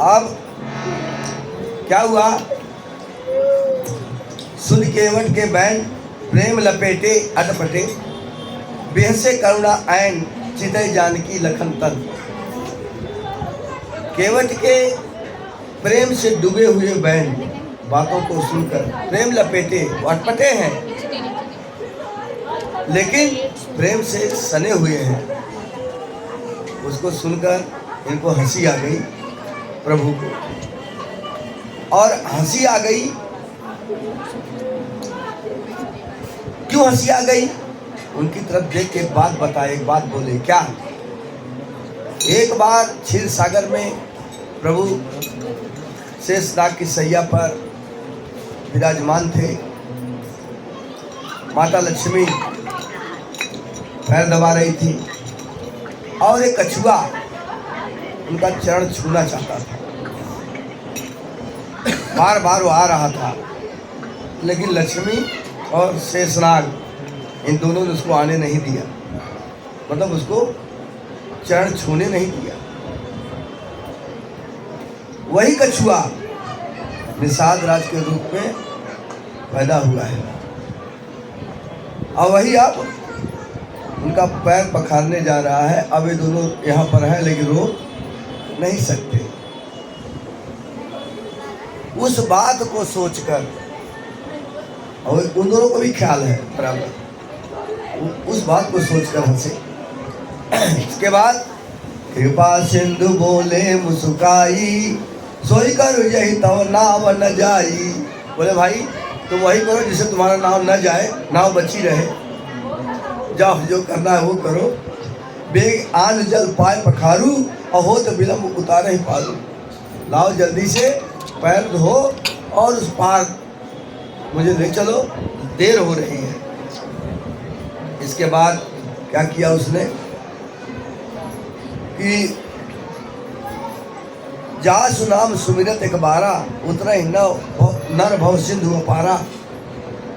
अब क्या हुआ? सुन केवट के बैन प्रेम लपेटे अटपटे, बेहसे करुणा ऐन चितय जानकी लखन तन। केवट के प्रेम से डूबे हुए बैन बातों को सुनकर प्रेम लपेटे, वो अटपटे हैं लेकिन प्रेम से सने हुए हैं। उसको सुनकर इनको हंसी आ गई प्रभु को, और हंसी आ गई। क्यों हंसी आ गई? उनकी तरफ देख के एक बात बताए, एक बात बोले। क्या? एक बार क्षीर सागर में प्रभु शेषनाग की सैया पर विराजमान थे। माता लक्ष्मी पैर दबा रही थी और एक कछुआ उनका चरण छूना चाहता था। बार बार वो आ रहा था, लेकिन लक्ष्मी और शेषनाग इन दोनों ने उसको आने नहीं दिया, मतलब उसको चरण छूने नहीं दिया। वही कछुआ निषाद राज के रूप में पैदा हुआ है, और वही अब उनका पैर पखारने जा रहा है। अब ये दोनों यहाँ पर है लेकिन रोक नहीं सकते। उस बात को सोचकर, और उन दोनों को भी ख्याल है बराबर, उस बात को सोचकर हंसे। इसके बाद कृपा सिंधु बोले मुस्काई, सोई करो यही तो नाव न जाई। बोले भाई तुम वही करो जिससे तुम्हारा नाव न जाए, नाव बची रहे। जाओ जो करना है वो करो। बेग आन जल पाए पखारू, और हो तो विलम्ब उतारे ही पारू। लाओ जल्दी से पैर धो और उस पार मुझे ले चलो, देर हो रही है। इसके बाद क्या किया उसने कि जा सुनाम सुमिरत एक बारा, उतरा ही नर भव सिंधु अपारा।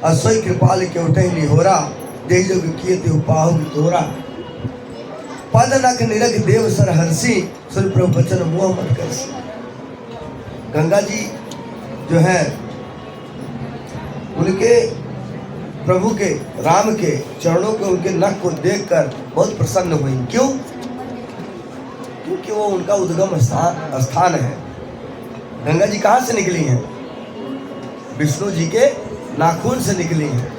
असोई कृपाल के उठे निहोरा, दे जो किए ते उपाहु तोरा। पद नख निरख देव सर हर्षि, सुन प्रभु वचन मोह मत करसी। गंगा जी जो है उनके प्रभु के, राम के चरणों के, उनके नख को देखकर बहुत प्रसन्न हुई। क्यों? क्योंकि वो उनका उद्गम स्थान है। गंगा जी कहाँ से निकली हैं? विष्णु जी के नाखून से निकली हैं।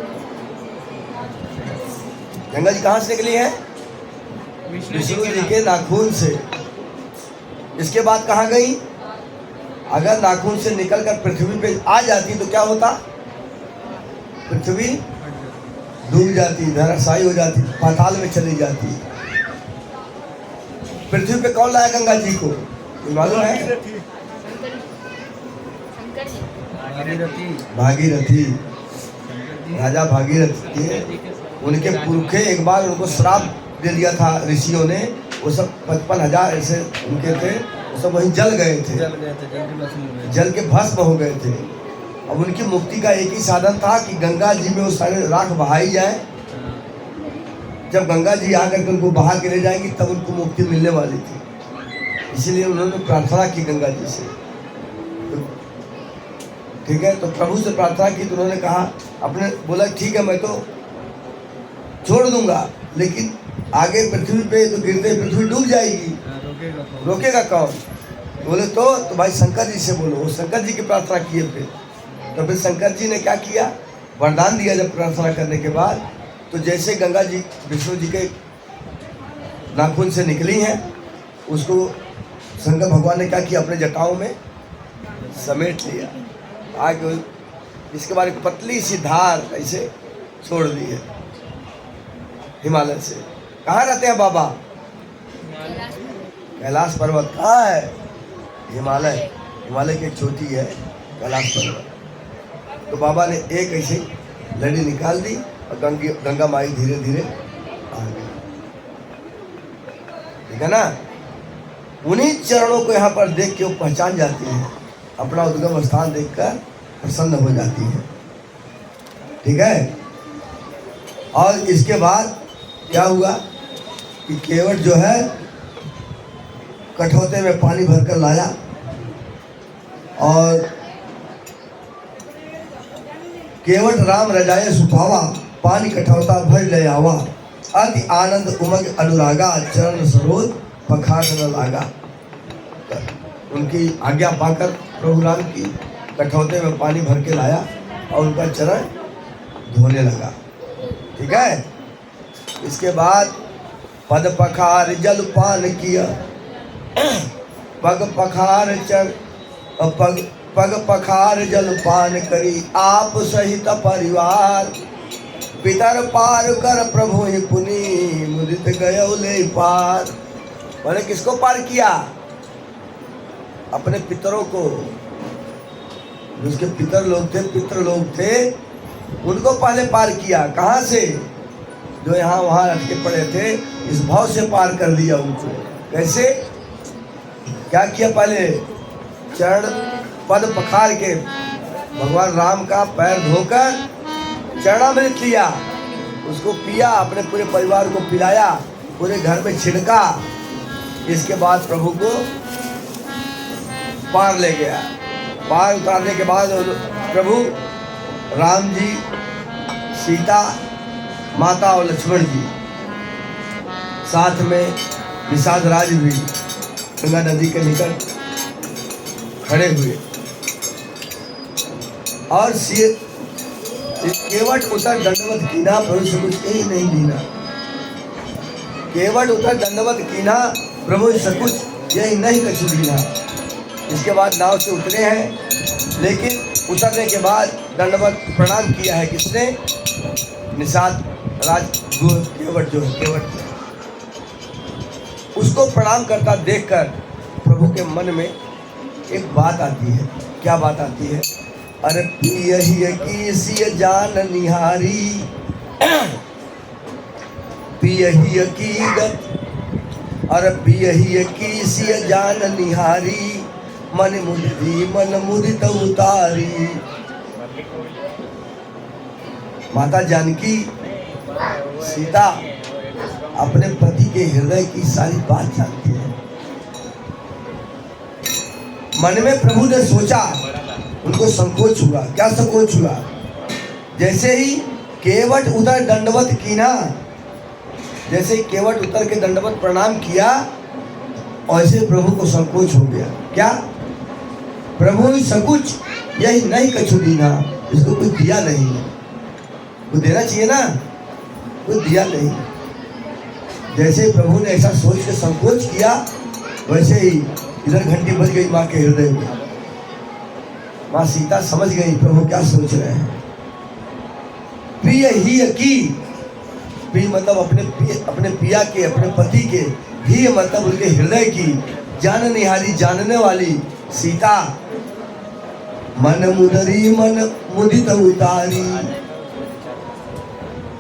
गंगा जी कहाँ से निकली हैं? विष्णु जी के नाखून से। इसके बाद कहाँ गई? अगर नाखून से निकलकर पृथ्वी पे आ जाती तो क्या होता? पृथ्वी डूब जाती, धराशायी हो जाती, पाताल में चली जाती। पृथ्वी पे कौन लाया गंगा जी को? मालूम है? भागीरथी, राजा भागीरथ के उनके पुरखे एक बार उनको श्राप दे दिया था ऋषियों ने। वो सब 55,000 ऐसे उनके थे, वो सब वहीं जल गए थे, जल के भस्म हो गए थे। अब उनकी मुक्ति का एक ही साधन था कि गंगा जी में वो सारे राख बहाई जाए। जब गंगा जी आकर के उनको बहा के ले जाएंगी तब उनको मुक्ति मिलने वाली थी। इसीलिए उन्होंने प्रार्थना की गंगा जी से। तो ठीक है, तो प्रभु से प्रार्थना की तो उन्होंने कहा, अपने बोला ठीक है मैं तो छोड़ दूंगा, लेकिन आगे पृथ्वी पे तो गिरते पृथ्वी डूब जाएगी, रोकेगा कौन? बोले तो भाई शंकर जी से बोलो। वो शंकर जी की प्रार्थना किए फिर। तो फिर शंकर जी ने क्या किया? वरदान दिया। जब प्रार्थना करने के बाद तो जैसे गंगा जी विष्णु जी के नाखून से निकली हैं, उसको शंकर भगवान ने क्या किया? अपने जटाओं में समेट लिया। आगे इसके बाद एक पतली सी धार ऐसे छोड़ दी है हिमालय से। कहाँ रहते हैं बाबा? कैलाश पर्वत। कहाँ है? हिमालय। हिमालय की एक चोटी है कैलाश पर्वत। तो बाबा ने एक ऐसे लड़ी निकाल दी और गंगा माई धीरे धीरे आ गई। ठीक है ना? उन्हीं चरणों को यहाँ पर देख के वो पहचान जाती है, अपना उद्गम स्थान देखकर प्रसन्न हो जाती है। ठीक है? और इसके बाद क्या हुआ कि केवट जो है कठौते में पानी भरकर लाया और केवट राम रजाए सुपावा, पानी कठौता भर ले आवा, अति आनंद उमग अनुरागा, चरण सरोज पखार न लागा। उनकी आज्ञा पाकर प्रभु राम की कठौते में पानी भर के लाया और उनका चरण धोने लगा। ठीक है। इसके बाद पद पखार जल पान किया, पग पखार चर पग पखार जल पान करी, आप सहित परिवार, पितर पार कर प्रभु ही पुनि, मुदित गयो ले पार। बोले किसको पार किया? अपने पितरों को। जिसके पितर लोग थे उनको पहले पार किया। कहाँ से? जो यहाँ वहाँ अटके पड़े थे, इस भाव से पार कर दिया उनको। कैसे? क्या किया? पहले चरण पद पखार के भगवान राम का पैर धोकर चरणामृत लिया, उसको पिया, अपने पूरे परिवार को पिलाया, पूरे घर में छिड़का। इसके बाद प्रभु को पार ले गया। पार उतारने के बाद प्रभु राम जी, सीता माता और लक्ष्मण जी साथ में निषाद राज भी गंगा नदी के निकट खड़े हुए और केवट उतर दंडवत कीना, प्रभु से कुछ कहीं नहीं दीना। केवट उतर दंडवत कीना, प्रभु से कुछ यही नहीं कछु दीना। इसके बाद नाव से उतरे हैं, लेकिन उतरने के बाद दंडवत प्रणाम किया है। किसने? निषाद राज केवट जो है, केवट उसको प्रणाम करता देखकर प्रभु के मन में एक बात आती है। क्या बात आती है? अरे पियहिय की सिय जान निहारी, पियहिय की गत, अरे पियहिय की सिय जान निहारी, मन मुदित उतारी। माता जानकी सीता अपने पति के हृदय की सारी बात जानती है। मन में प्रभु ने सोचा, उनको संकोच हुआ। क्या संकोच हुआ? जैसे ही केवट उतर दंडवत कीना, जैसे केवट उतर के दंडवत प्रणाम किया, ऐसे प्रभु को संकोच हो गया। क्या? प्रभु सकुच यही नहीं कछु दीना, इसको कोई दिया नहीं, वो देना चाहिए ना, कोई दिया नहीं। जैसे प्रभु ने ऐसा सोच के संकोच किया, वैसे ही इधर घंटी बज गई माँ के हृदय में। माँ सीता समझ गई प्रभु क्या सोच रहे हैं। प्रिय ही की, प्रिय मतलब अपने पिया के, अपने पति के, ही मतलब उनके हृदय की, जान निहारी जानने वाली सीता, मन मुदरी मन मुदित उतारी,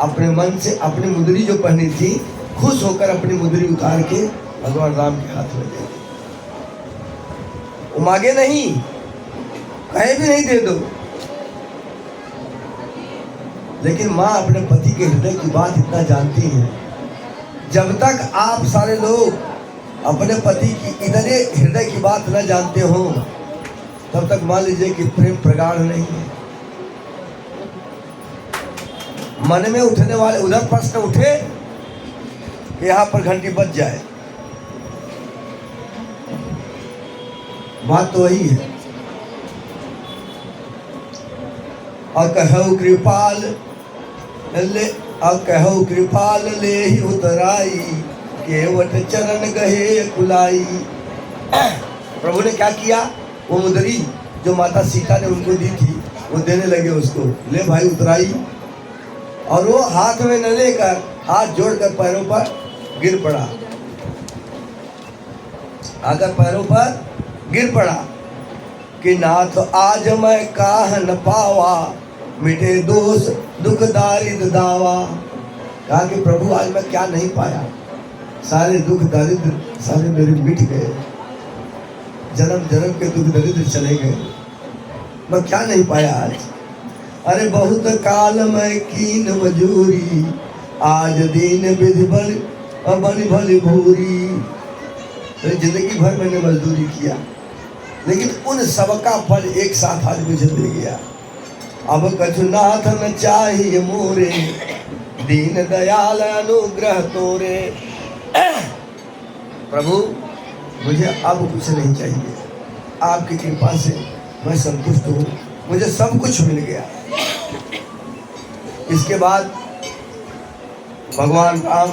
अपने मन से अपनी मुदरी जो पहनी थी, खुश होकर अपनी मुदरी उतार के भगवान राम के हाथ में दे दी। वो मांगे नहीं, कहे भी नहीं दे दो, लेकिन माँ अपने पति के हृदय की बात इतना जानती है। जब तक आप सारे लोग अपने पति की इधर हृदय की बात न जानते हो, तब तक मान लीजिए कि प्रेम प्रगाढ़ नहीं है। मन में उठने वाले उधर प्रश्न उठे कि यहाँ पर घंटी बज जाए, बात तो वही है। और कहो कृपाल ले, और कहो कृपाल ले ही उतराई, केवट चरण गहे कुलाई। प्रभु ने क्या किया? वो मुदरी जो माता सीता ने उनको दी थी, वो देने लगे उसको। ले भाई उतराई, और वो हाथ में न लेकर हाथ जोड़कर पैरों पर गिर पड़ा, आकर पैरों पर गिर पड़ा कि नाथ आज मैं काह न पावा, मिटे दोष दुख दारिद्र दावा। कहा कि प्रभु आज मैं क्या नहीं पाया, सारे दुख दारिद्र सारे मेरे मिट गए, जन्म जन्म के दुख दरिद्र चले गए, मैं क्या नहीं पाया आज। अरे बहुत काल मैं कीन मजूरी, आज दीन विधि बल बन भली भूरी। जिंदगी भर मैंने मजदूरी किया, लेकिन उन सबका फल एक साथ आज मुझे दे गया। अब कछुनाथ न चाहिए मोरे, दीन दयाल अनुग्रह तोरे। प्रभु मुझे अब कुछ नहीं चाहिए, आपकी कृपा से मैं संतुष्ट हूँ, मुझे सब कुछ मिल गया। इसके बाद भगवान राम,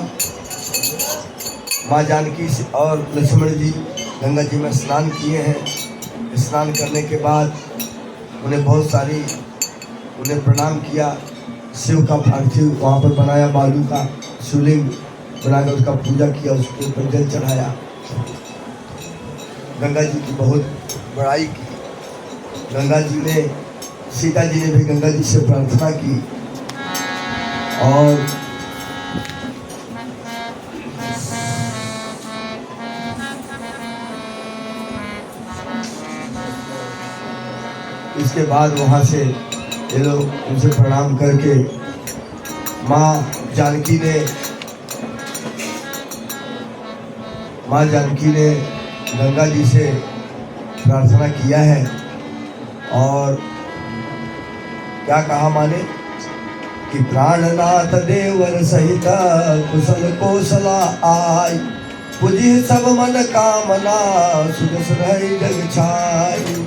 माँ जानकी और लक्ष्मण जी गंगा जी में स्नान किए हैं। स्नान करने के बाद उन्हें बहुत सारी उन्हें प्रणाम किया। शिव का पार्थिव वहाँ पर बनाया, बालू का शिवलिंग बनाकर उसका पूजा किया, उसके ऊपर जल चढ़ाया। गंगा जी की बहुत बड़ाई की। गंगा जी ने, सीता जी ने भी गंगा जी से प्रार्थना की और इसके बाद वहाँ से ये लोग उनसे प्रणाम करके माँ जानकी ने गंगा जी से प्रार्थना किया है और क्या कहा माने कि प्राणनाथ देवर सहित कुशल कौशला आय, पुजी सब मन कामना सुख रही जग छाई।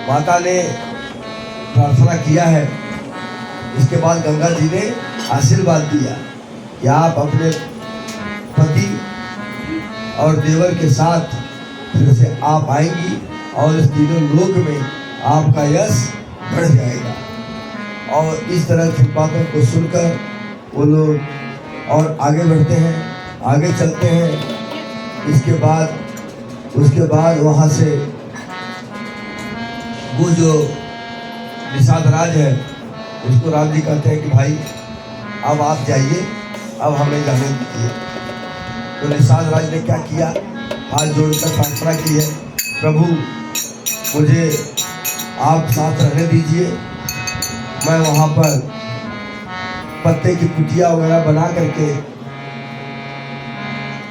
माता ने प्रार्थना किया है। इसके बाद गंगा जी ने आशीर्वाद दिया कि आप अपने पति और देवर के साथ फिर से आप आएंगी और इस तीनों लोक में आपका यश बढ़ जाएगा। और इस तरह की बातों को सुनकर वो लोग और आगे बढ़ते हैं, आगे चलते हैं। उसके बाद वहाँ से वो जो निषाद राज है उसको राम जी कहते हैं कि भाई अब आप जाइए, अब हमें जाने दीजिए। तो निषाद राज ने क्या किया, हाथ जोड़कर प्रार्थना की है, प्रभु मुझे आप साथ रहने दीजिए, मैं वहाँ पर पत्ते की कुटिया वगैरह बना करके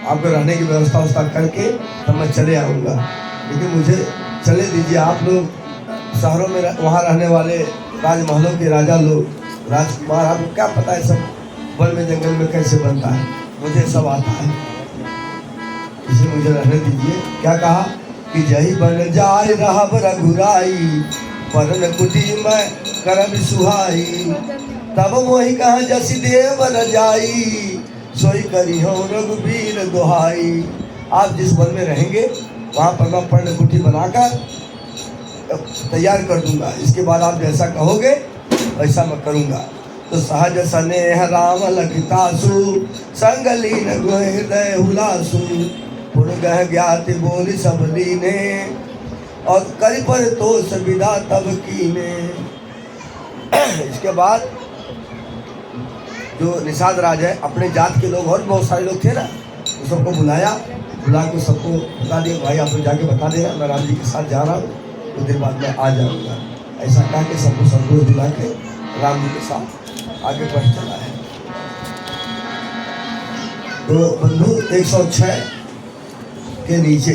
आपको रहने की व्यवस्था करके तब मैं चले आऊँगा, लेकिन मुझे चले दीजिए। आप लोग शहरों में वहाँ रहने वाले राजमहलों के राजा लोग, राजकुमार, आपको क्या पता है सब वन में जंगल में कैसे बनता है, मुझे सब आता है, इसलिए मुझे रहने दीजिए। क्या कहा कि जही बन जाय रहब रघुराई, परन कुटी में करब सुहाई, तब मोहि कहा जसि देव रजाई, सोई करी हो रघुबीर दुहाई। आप जिस वन में रहेंगे वहाँ पर मैं पर्ण कुटी बनाकर तैयार कर दूंगा, इसके बाद आप जैसा कहोगे वैसा मैं करूंगा। तो सहज स्नेह राम लखितासु, संग लीन हृदय हुलासु, पुन गह ज्ञाति बोली सब लीने, और करि पर तोष विदा तब कीने। इसके बाद जो निषाद राज है, अपने जात के लोग और बहुत सारे लोग थे ना, तो सबको बुला के सबको बता दिया, भाई आप लोग जाके बता देना मैं राम जी के साथ जा रहा हूँ, कुछ दिन बाद में आ जाऊंगा। ऐसा कह के सबको संतोष दिला के राम जी के साथ आगे बढ़ चला है। तो बंधु 106 के नीचे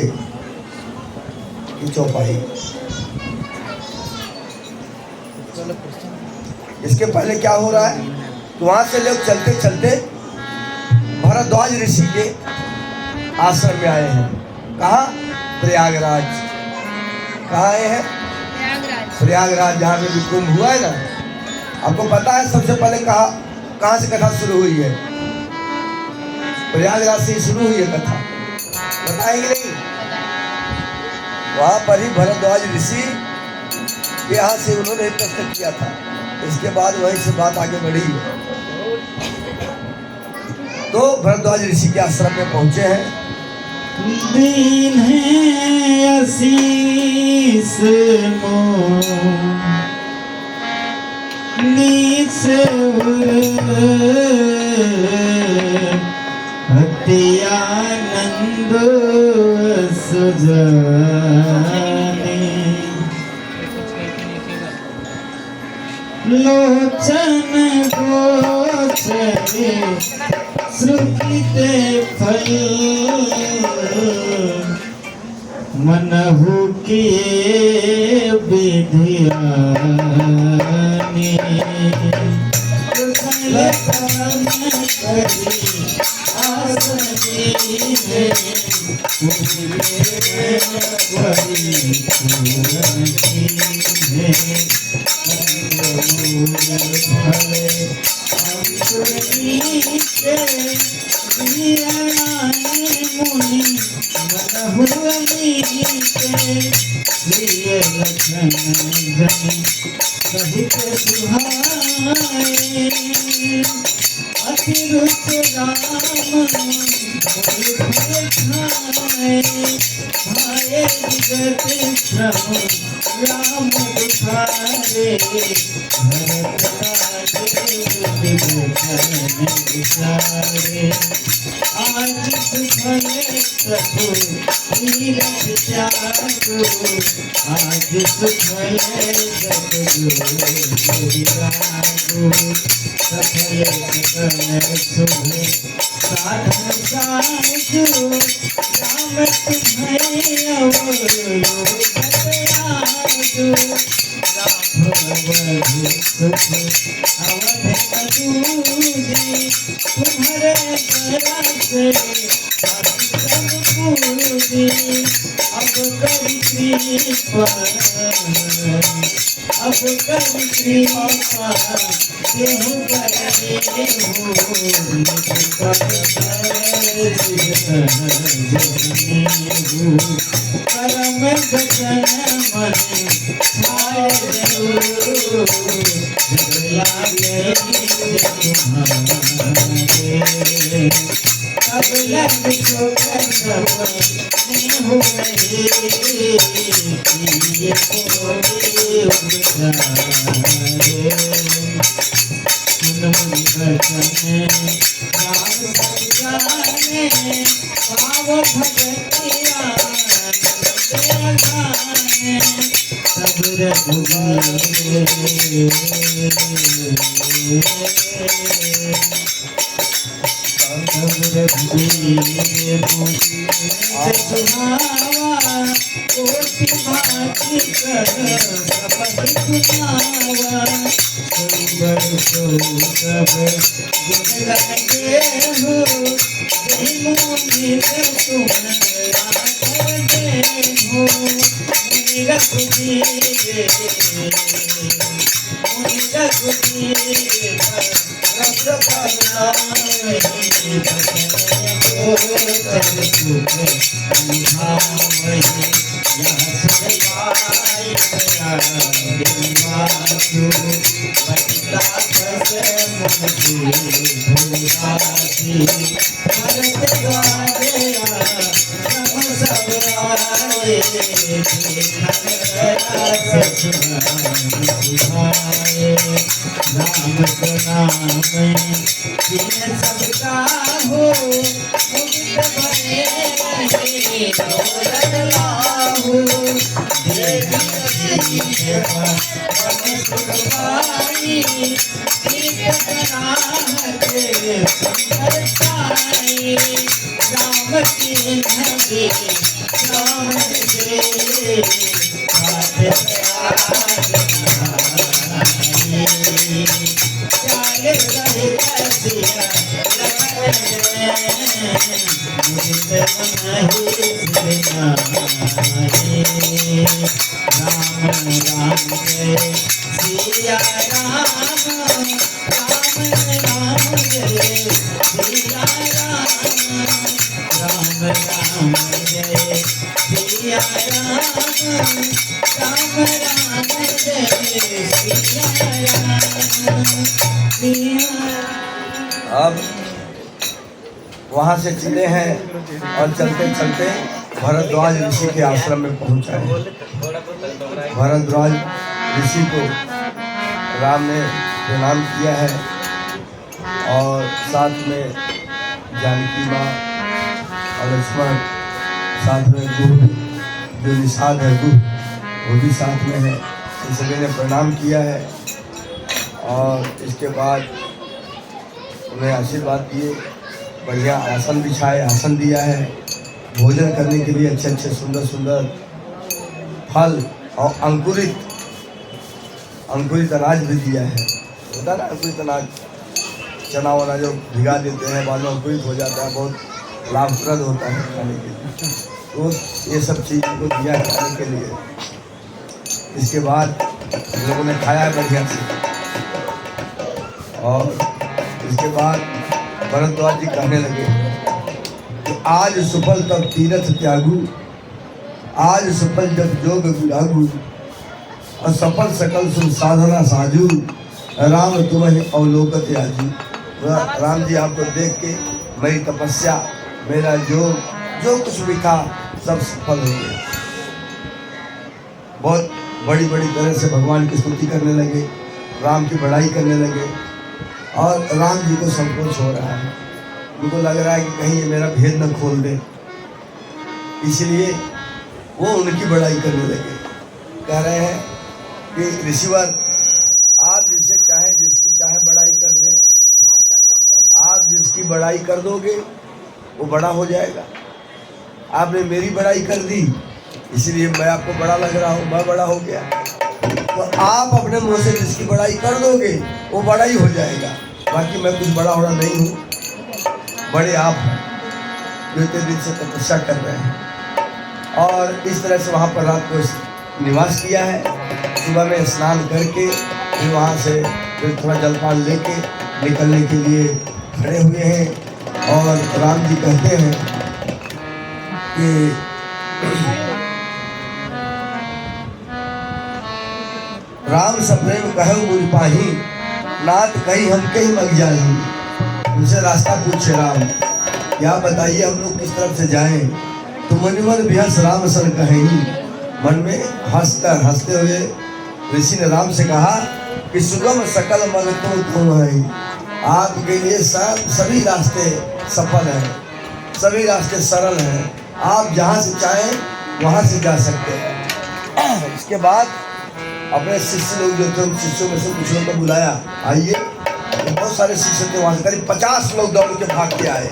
की चौपाई, इसके पहले क्या हो रहा है, तो वहां से लोग चलते चलते भरद्वाज ऋषि के आश्रम में आए हैं। कहाँ? प्रयागराज। कहाँ आए हैं? प्रयागराज, जहाँ पे भी कुंभ हुआ है ना। आपको पता है सबसे पहले कहाँ से कथा शुरू हुई है? प्रयागराज से शुरू हुई है कथा, बताएंगे नहीं? वहाँ पर ही भरद्वाज ऋषि के यहाँ से उन्होंने प्रश्न किया था, इसके बाद वहीं से बात आगे बढ़ी। तो भरद्वाज ऋषि के आश्रम में पहुंचे हैं। दीन है आशीष नीस हत्यानंद सुजाने, लोचन गोचरे श्रुतिते फल मनहु के विधियानी कुशल कर्म करी आसनी है अतिरुत राम भाए जगत श्रम राम दुखारे भरत विचारे आज सुफल प्रभु तीरथ त्यागो आज सुफल सफल सकल शुभे साधन साधु राम तुम्हें अवलोकयादु राघव सुख अवध अदूरी तुम्हारे दरस पूजी अब करी कृपा अब करी कृपा केहू करे परम वचन मन अब लग अब वहाँ से चले हैं और चलते चलते भरद्वाज ऋषि के आश्रम में पहुँचाए। भरद्वाज ऋषि को राम ने प्रणाम किया है और साथ में जानकी माँ और लक्ष्मण, साथ में गुरु जो निषाद है गुरु वो भी साथ में है। इन सभी ने प्रणाम किया है और इसके बाद उन्हें आशीर्वाद दिए, बढ़िया आसन बिछाए, आसन दिया है, भोजन करने के लिए अच्छे अच्छे सुंदर सुंदर फल और अंकुरित अनाज भी दिया है। होता ना अंकुरित अनाज, चना वना जो भिगा देते हैं बाद में अंकुरित हो जाता है, बहुत लाभप्रद होता है खाने के लिए। तो ये सब चीज़ को दिया है खाने के लिए। इसके बाद हम लोगों ने खाया है बढ़िया से। और इसके बाद भरद्वाज जी कहने लगे कि आज सुफल तब तीरथ त्यागू, आज सुफल जब जोग विरागू, और सफल सकल सुन साधना साजू, राम तुम्हें अवलोकत आजू। राम जी आपको देख के मेरी तपस्या, मेरा जो कुछ भी था सब सफल हो गया। बहुत बड़ी बड़ी तरह से भगवान की स्तुति करने लगे, राम की बड़ाई करने लगे। और राम जी को संकोच हो रहा है, उनको लग रहा है कि कहीं ये मेरा भेद न खोल दे, इसलिए वो उनकी बड़ाई करने लगे। कह रहे हैं कि ऋषिवर, आप जिसे चाहे जिसकी चाहे बड़ाई कर दें, आप जिसकी बड़ाई कर दोगे वो बड़ा हो जाएगा। आपने मेरी बड़ाई कर दी इसलिए मैं आपको बड़ा लग रहा हूँ, मैं बड़ा हो गया। तो आप अपने मुंह से जिसकी बड़ाई कर दोगे वो बड़ा ही हो जाएगा। बाकी मैं कुछ बड़ा होना नहीं हूँ, बड़े आप हैं जो इतने दिन से तपस्या कर रहे हैं। और इस तरह से वहाँ पर रात को निवास किया है। सुबह में स्नान करके फिर वहाँ से फिर थोड़ा जलपान लेके निकलने के लिए खड़े हुए हैं। और राम जी कहते हैं कि राम सप्रेम कहो मुझ पाही, नाथ कहीं हम कहीं मग जाही। उनसे रास्ता पूछे राम, क्या बताइए हम लोग किस तरफ से जाएं। तो मन मन बिहस राम सन कहेंगी, मन में हंसते हुए ऋषि ने राम से कहा कि सुगम सकल मग तो तुम है, आपके लिए सभी रास्ते सफल हैं, सभी रास्ते सरल हैं, आप जहाँ से चाहें वहाँ से जा सकते हैं। इसके बाद अपने शिष्य लोग जो थे उन शिष्यों में से कुछ लोग को बुलाया, आइए। तो बहुत सारे शिष्य थे वहाँ से, करीब 50 लोग दौड़ के भाग के आए।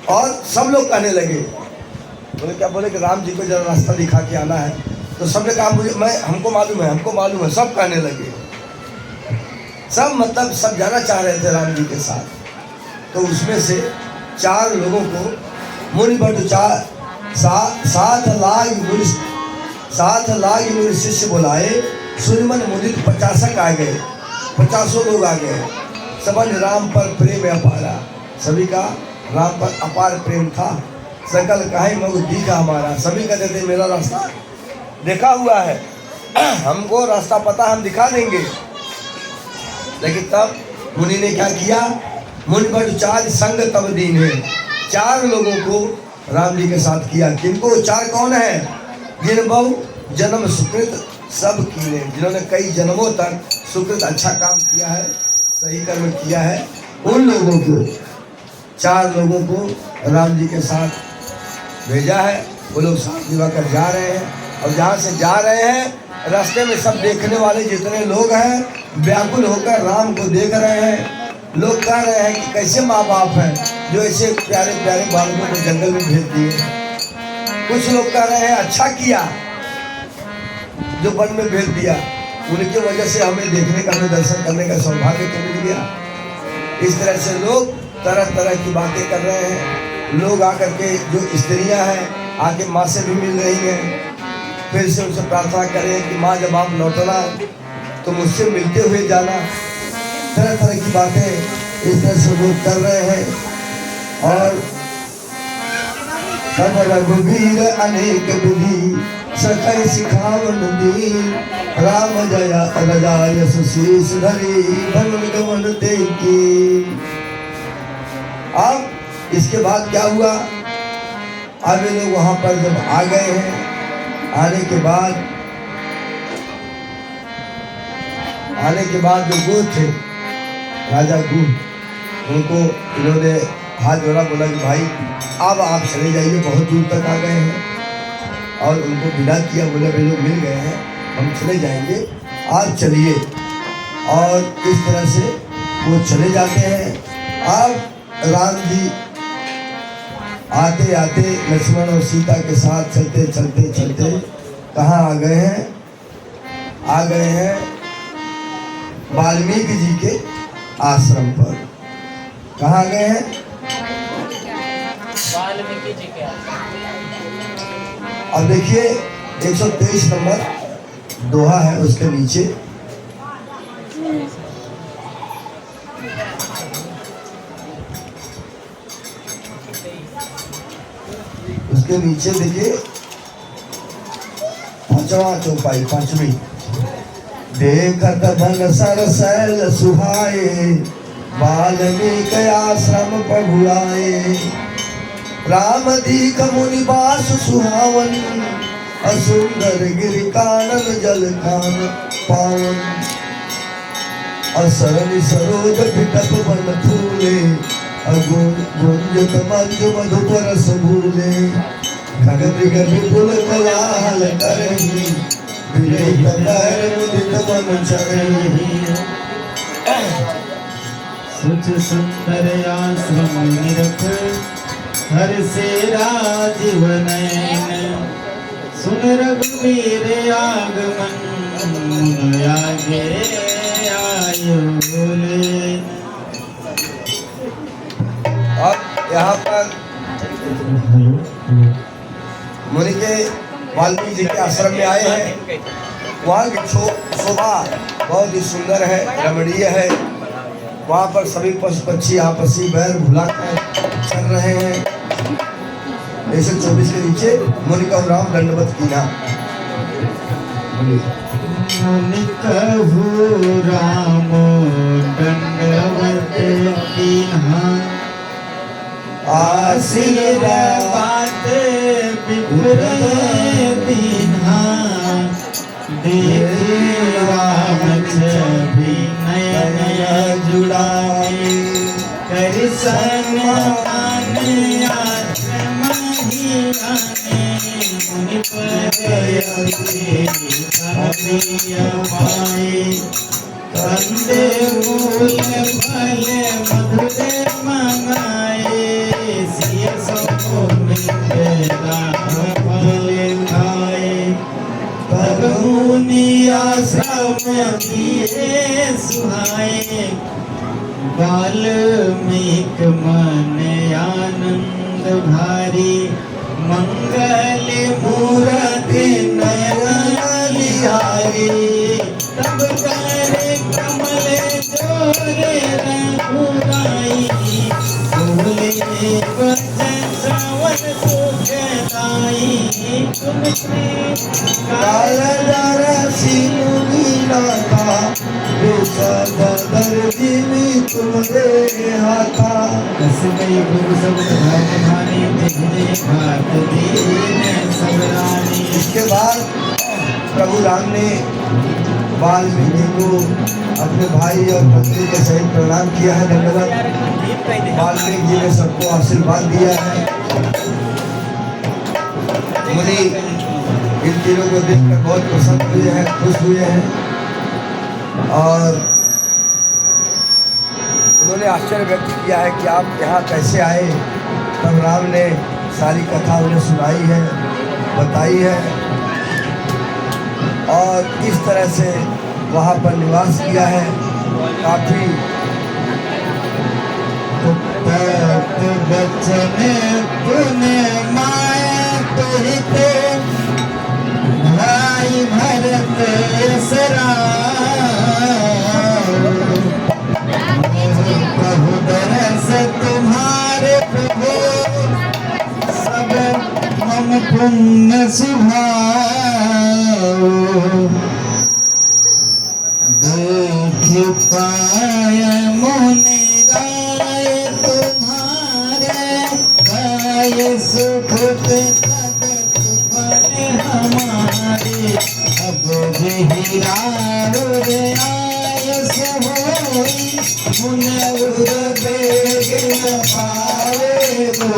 और सब लोग कहने लगे, बोले क्या, बोले कि राम जी को जरा रास्ता दिखा के आना है। तो सबने कहा हमको मालूम है, हमको मालूम है। सब कहने लगे, सब मतलब सब जाना चाह रहे थे राम जी के साथ। तो उसमें से 4 लोगों को मुनि बट 7 लाख मुनि शिष्य बुलाए, सुनिमन मुदित 50 आ गए, 50 लोग आ गए। सबन राम पर प्रेम अपारा, सभी का राम पर अपार प्रेम था। सकल काहे मग दीखा हमारा, सभी कहते थे मेरा रास्ता देखा हुआ है, हमको रास्ता पता, हम दिखा देंगे। लेकिन तब मुनि ने क्या किया, मुनि बट 4 संग तब दीन है, 4 लोगों को राम जी के साथ किया। किनको? 4 कौन है? जिन बहु जन्म सुकृत सब कीने, जिन्होंने कई जन्मों तक सुकृत अच्छा काम किया है, सही कर्म किया है, उन लोगों को 4 लोगों को राम जी के साथ भेजा है। वो लोग साथ विवाह कर जा रहे हैं। और जहाँ से जा रहे हैं रास्ते में सब देखने वाले जितने लोग हैं व्याकुल होकर राम को देख रहे हैं। लोग कह रहे हैं कि कैसे माँ बाप हैं जो ऐसे प्यारे प्यारे बालकों को जंगल में भेज दिए। कुछ लोग कह रहे हैं अच्छा किया जो वन में भेज दिया, उनकी वजह से हमें देखने का, हमें दर्शन करने का सौभाग्य तो मिल गया। इस तरह से लोग तरह तरह की बातें कर रहे हैं। लोग आकर के जो स्त्रियां हैं आके माँ से भी मिल रही हैं, फिर से उनसे प्रार्थना करें कि माँ जब आप लौटना तो मुझसे मिलते हुए जाना। तरह तरह की बातें इस तरह से लोग कर रहे हैं। और सब रघुवीर अनेक विधि सखै सिखावन दीन, राम जया रजा यश शीस धरी भन गमन देखी। अब इसके बाद क्या हुआ, अब ये लोग वहां पर जब आ गए हैं, आने के बाद जो गुह थे, राजा गुह, उनको इन्होंने हाथ जोड़ा, बोला कि भाई अब आप चले जाइए, बहुत दूर तक आ गए हैं। और उनको विदा किया, बोले वे लोग मिल गए हैं, हम चले जाएंगे, आप चलिए। और इस तरह से वो चले जाते हैं। अब राम जी आते आते लक्ष्मण और सीता के साथ चलते चलते चलते कहाँ आ गए हैं? आ गए हैं वाल्मीकि जी के आश्रम पर। कहाँ गए हैं? वाल्मीकि जी के अब देखिए 123 नंबर दोहा है, उसके नीचे देखिए पांचवा चौपाई, पांचवी। देखत बन सर सैल सुहाए, वाल्मीकि आश्रम पहुँचाए। राम दीख मुनि बास सुहावन, असुंदर गिरि कानन जल कान पावन। असरनि सरोज बिटप वन फूले, गुंजत मंजु मधुपर रस भूले। खगमृग विपुल कोलाहल करहि, विलेख पैर मुदित मन चरहि। सुच सुंदर आश्रम निरख, हर से राजीव नयन। सुन रघुवीर आगमन, मुन आगे आयो बोले। अब यहाँ पर मुनि के वाल्मीकि जी के आश्रम में आए हैं। वहाँ की शोभा बहुत ही सुंदर है, रमणीय है। वहाँ पर सभी पशु पक्षी आपसी बैर भुलाकर चल रहे हैं। 124 के नीचे मुनि का राम दंडवत कीना। मुनि कहु राम दंडवत कीन्हा, आशीर्वाद विप्र दीन्हा। देखे राम छवि नयन जुड़ाए, कर सन्मान आश्रम ही आने। मुनि पाए, कंदे मूल फल मधुर मंगाए। सिय फल खाए, तब मुनि आश्रम दिए सुहाए। वाल्मीकि मन आनंद भारी, मंगल मूरति नयन बिहारी। तब करे कमल जोरे रघुराई, बोले वचन श्रवण सुखदाई। तुम काल दरसी मुनि नाथा, विषद दर्दिनी तुम देहाता। कस गई गुरु शब्द धर्म भानी, जिन्हें भात दीन सब रानी। इसके बाद प्रभु राम ने वाल्मीकि को अपने भाई और पत्नी के सहित प्रणाम किया है, धन्यवाद। वाल्मीकि जी ने सबको आशीर्वाद दिया है। मुनि इन तीनों को देखकर बहुत प्रसन्न हुए हैं, खुश हुए हैं और उन्होंने आश्चर्य व्यक्त किया है कि आप यहाँ कैसे आए। तब राम ने सारी कथा उन्हें सुनाई है, बताई है और इस तरह से वहाँ पर निवास किया है। काफी बचन पुने माया तोहिते, भाई भरत सरा। प्रभु दरस तुम्हारे प्रभु, सब मम पुण्य सुभाओ। देख पाय मुनि गाय तुम्हारे, गाय सुख तदत बने हमारे। अब यही राउर आयस होई, मुन उदबेग न पावे गो।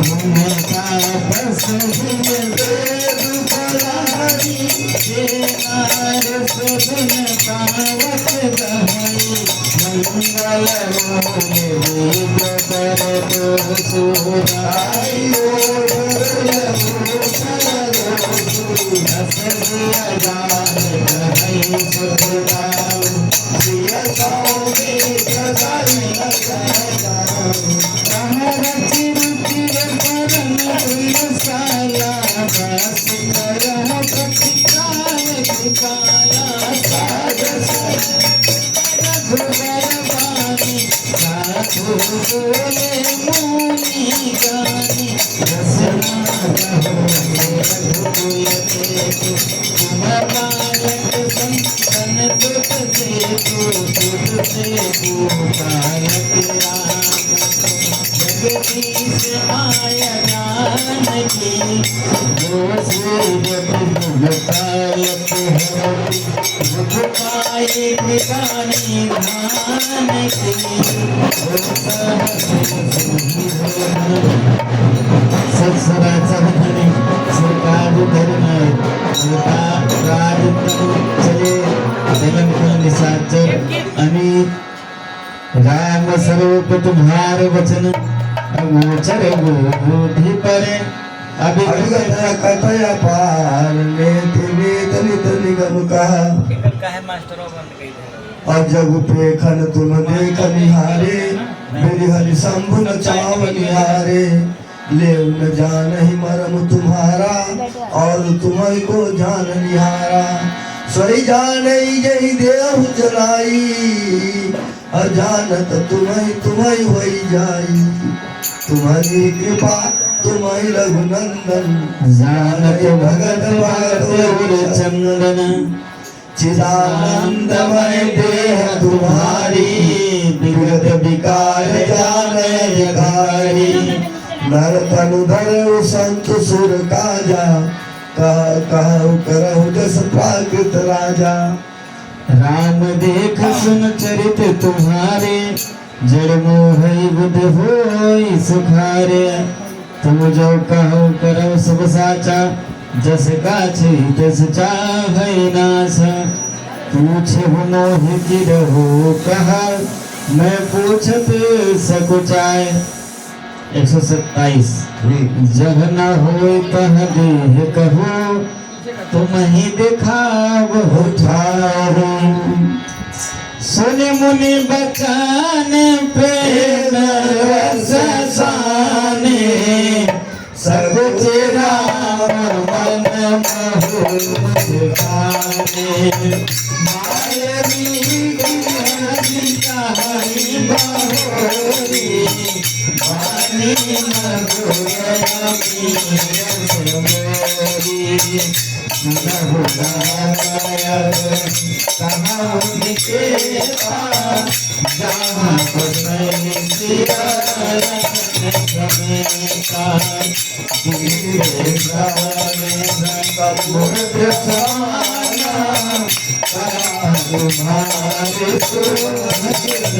उनका बस दिए वेद पुरारी, नार सदन पावत सोराई सरसराचा सरकार धर्म राज चले जगन निसाचर आणि राम स्वरूप तुम्हार वचन गोचर गोधी परे अभिगत कथया पार नेति नित निगम कहा का है मास्टर बंद कही अब जग पेखन तुम देख निहारे मेरी हरि शंभु न चाव निहारे ले न जान ही मरम तुम्हारा और तुम्हें को जान निहारा सोई जान यही देहु जलाई अजानत तुम्हें होई जाई तुम्हारी कृपा तुम्हारी रघुनंदन जानत भगत भगत चंदन चिदानंदमय देह तुम्हारी विगत विकार जाने विकारी नर तनुधर संत सुर काजा कहु करहु जस प्राकृत राजा राम देख सुन चरित तुम्हारे जड़ मोह बुध होई सुखारे तुम जो कहो करो सब साचा जस काछी तस चाहै नाश पूछे मोह की रहो कहा मैं पूछत सकुचाय 127 जह न होय तह देह कहो तुम ही दिखाव हो ठारो सुन मुनि बचन प्रेम रस साने सकुच राम मन मोह मुस्काने मायवी हरि बहोरी वाणी मधुरमी रसमोरी सुनहु गायक कहाँ निकेता जहाँ बसई सिया रतन समेता दिले गाने समुद्र समाना करा तुम्हारे सुनियाना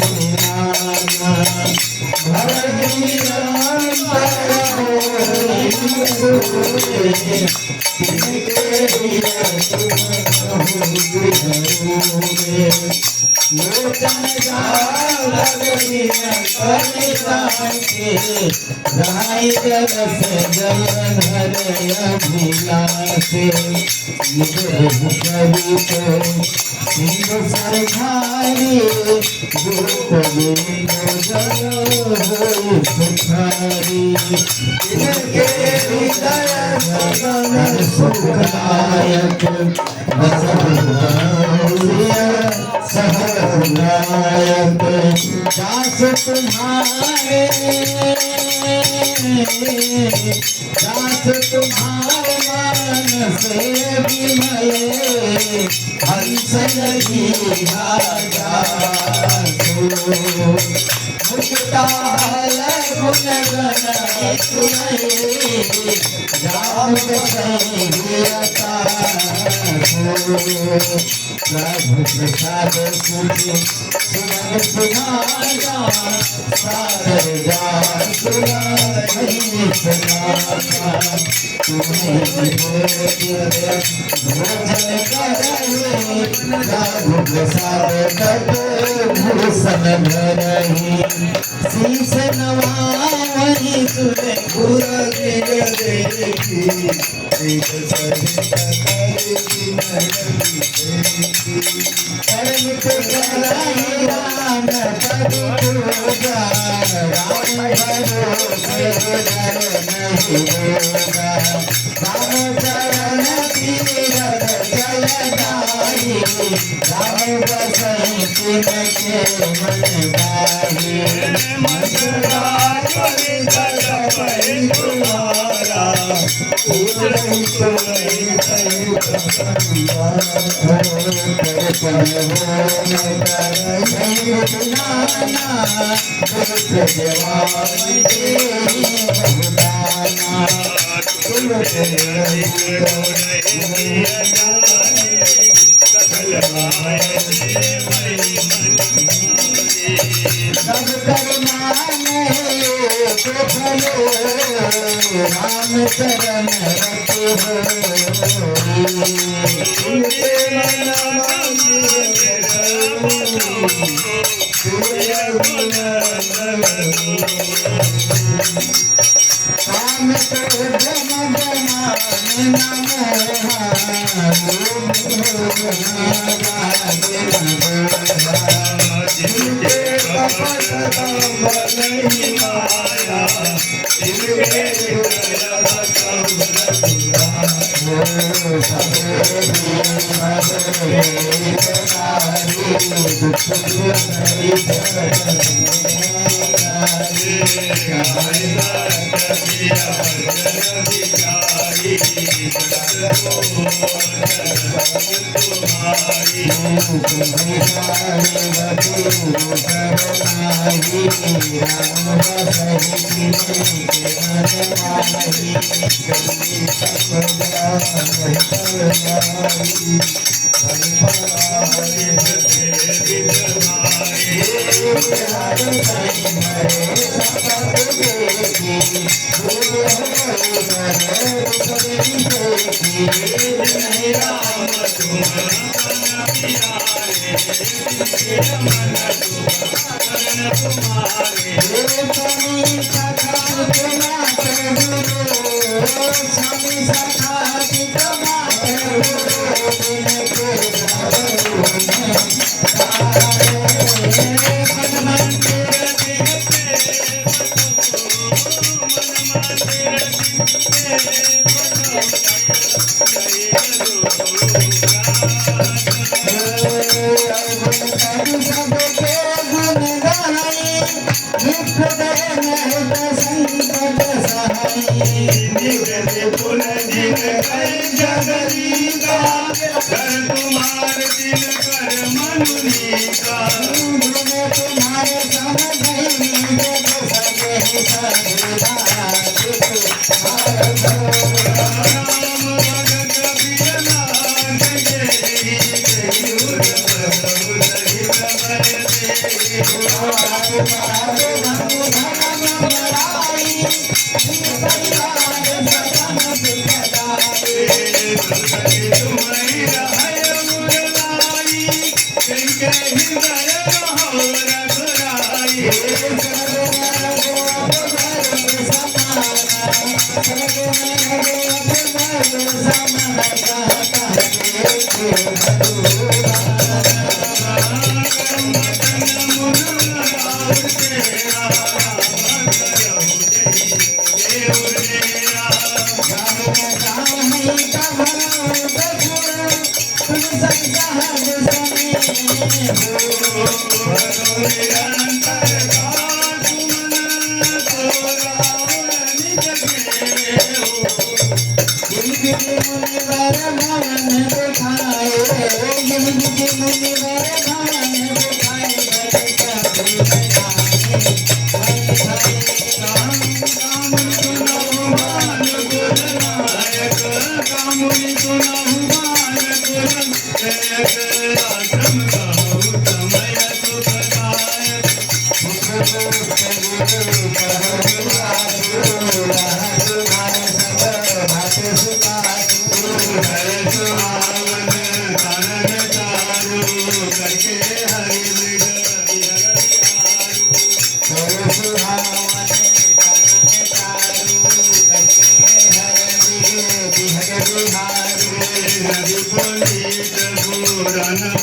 दास तुम्हारे मान से विमले हंस लगी राजा मुक्ताल गुण गण तुम्हें राम सहिता प्रभु प्रसाद सुखी सुमन सुनाया सार जान सुनाई सनाता तुम्हें भोजन करे प्रभु प्रसाद तट भूषण धरही शीश नवा वही तुझे पूरा दिया देखी एक सहित करेगी महंगी कर्म कराई राम पद पूजा राम भरोसे डर नहीं होगा राम चरण तीरथ जल जाई राम बसई तिनके मन गाही सब करना राम चरण रत राम तो जन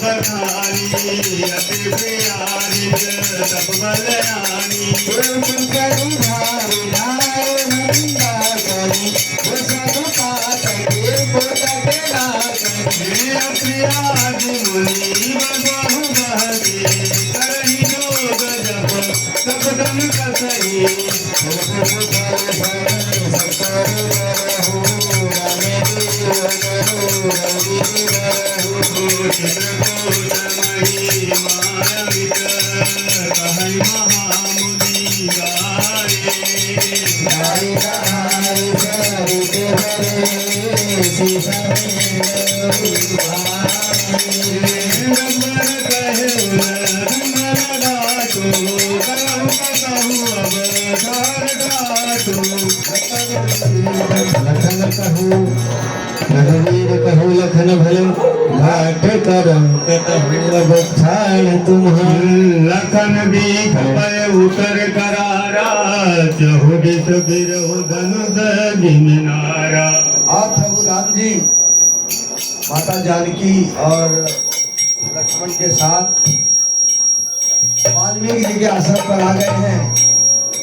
बखानी अति प्यारी तप बलयानी करुधारी लाए नंदा करी वो सब पात के पुत के ना करी प्रियादि मुनि बहु बहरी करही जोग जप तप दन कसही रघुवीर कहु लखन भलम घाट करम कटहु अब ठाण तुम्हार लखन बीख पय उतर करारा चहु दिस गिरहु धनुष जिमिनारा। आप प्रभु राम जी माता जानकी और लक्ष्मण के साथ वाल्मीकि जी के आश्रम पर आ गए हैं।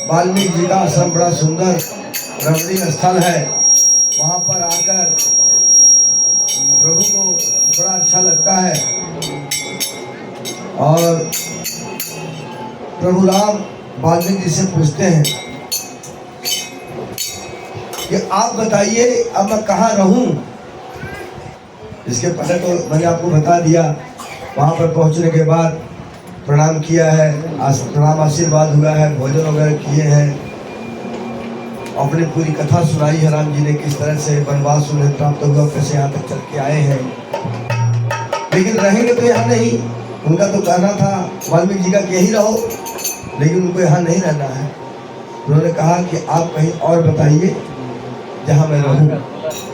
वाल्मीकि जी का आश्रम बड़ा सुंदर रमणीय स्थल है। वहां पर आकर प्रभु को बड़ा अच्छा लगता है और प्रभु राम वाल्मीकि जी से पूछते हैं कि आप बताइए अब मैं कहाँ रहूं। इसके पहले तो मैंने आपको बता दिया। वहां पर पहुंचने के बाद प्रणाम किया है, प्रणाम आशीर्वाद हुआ है, भोजन वगैरह किए हैं, अपनी पूरी कथा सुनाई है राम जी ने किस तरह से वनवास उन्हें प्राप्त हुआ, कैसे यहाँ तक चल के आए हैं। लेकिन रहेंगे तो यहाँ नहीं। उनका तो कहना था वाल्मीकि जी का कि यहीं रहो, लेकिन उनको यहाँ नहीं रहना है। उन्होंने कहा कि आप कहीं और बताइए जहाँ मैं रहूँ।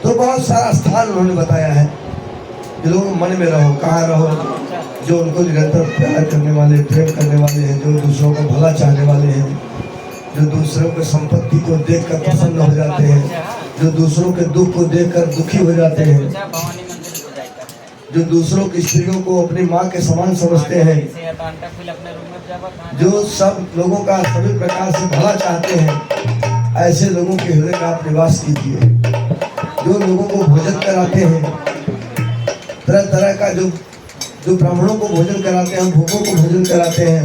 तो बहुत सारा स्थान उन्होंने बताया है कि लोग मन में रहो, कहाँ रहो, जो उनको निरंतर प्यार करने वाले, प्रेम करने वाले हैं, जो दूसरों को भला चाहने वाले हैं, जो दूसरों की संपत्ति को देखकर प्रसन्न हो जाते हैं, जो दूसरों के दुख को देखकर दुखी हो जाते हैं, जो दूसरों की स्त्रियों को अपनी माँ के समान समझते हैं, जो सब लोगों का सभी प्रकार से भला चाहते हैं, ऐसे लोगों के हृदय में आप निवास कीजिए। जो लोगों को भोजन कराते हैं, तरह तरह का जो ब्राह्मणों को भोजन कराते हैं, भूखों को भोजन कराते हैं,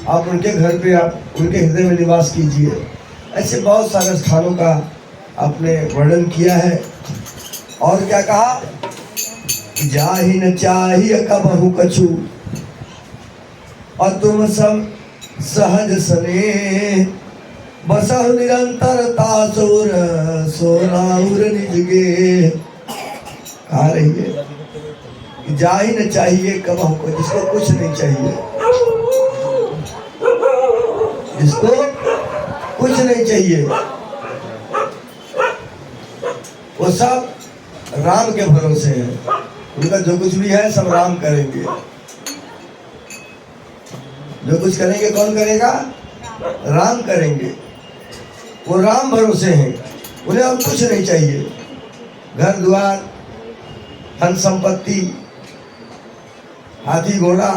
आप उनके घर पे आप उनके हृदय में निवास कीजिए। ऐसे बहुत सारे स्थानों का आपने वर्णन किया है। और क्या कहा, जाहि न चाहिए कबहु कछु और तुम सब सहज सने बसहु निरंतर तासुर सोनाउर निजगे। कहा रही है जा ही न चाहिए कबहु को, जिसको कुछ नहीं चाहिए, जिसको कुछ नहीं चाहिए, वो सब राम के भरोसे है। उनका जो कुछ भी है सब राम करेंगे। जो कुछ करेंगे कौन करेगा? राम करेंगे। वो राम भरोसे हैं, उन्हें और कुछ नहीं चाहिए। घर द्वार, धन संपत्ति, हाथी घोड़ा,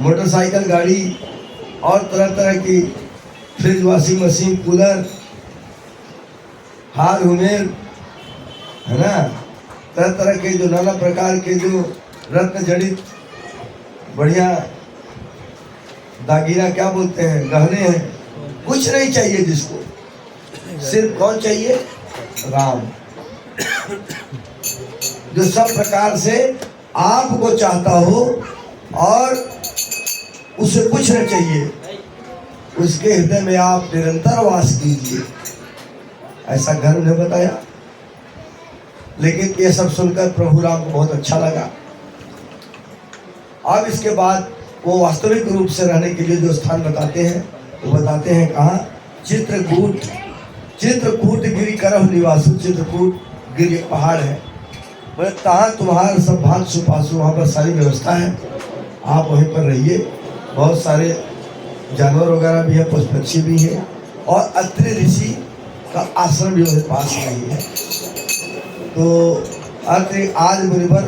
मोटरसाइकिल गाड़ी और तरह तरह की फ्रिज, वॉशिंग मशीन, कूलर, हार हुनेर, है ना, तरह तरह के जो नाना प्रकार के जो रत्न जड़ित बढ़िया दागीना क्या बोलते हैं, गहने हैं, कुछ नहीं चाहिए जिसको। सिर्फ कौन चाहिए? राम, जो सब प्रकार से आपको चाहता हो और उसे कुछ नहीं चाहिए, उसके हृदय में आप निरंतर वास कीजिए। ऐसा घर उन्हें बताया। लेकिन ये सब सुनकर प्रभु राम को बहुत अच्छा लगा। अब इसके बाद वो वास्तविक रूप से रहने के लिए जो स्थान बताते हैं, वो बताते हैं कहाँ? चित्रकूट। चित्रकूट गिरि करह निवासु। चित्रकूट गिरि एक पहाड़ है, बोले तहाँ तुम्हारा सब भाग सुपासु, वहाँ पर सारी व्यवस्था है, आप वहीं पर रहिए। बहुत सारे जानवर वगैरह भी है, पशु पक्षी भी है, और अत्रि ऋषि का आश्रम भी वहीं पास नहीं है। तो अत्रि आज मुनिवर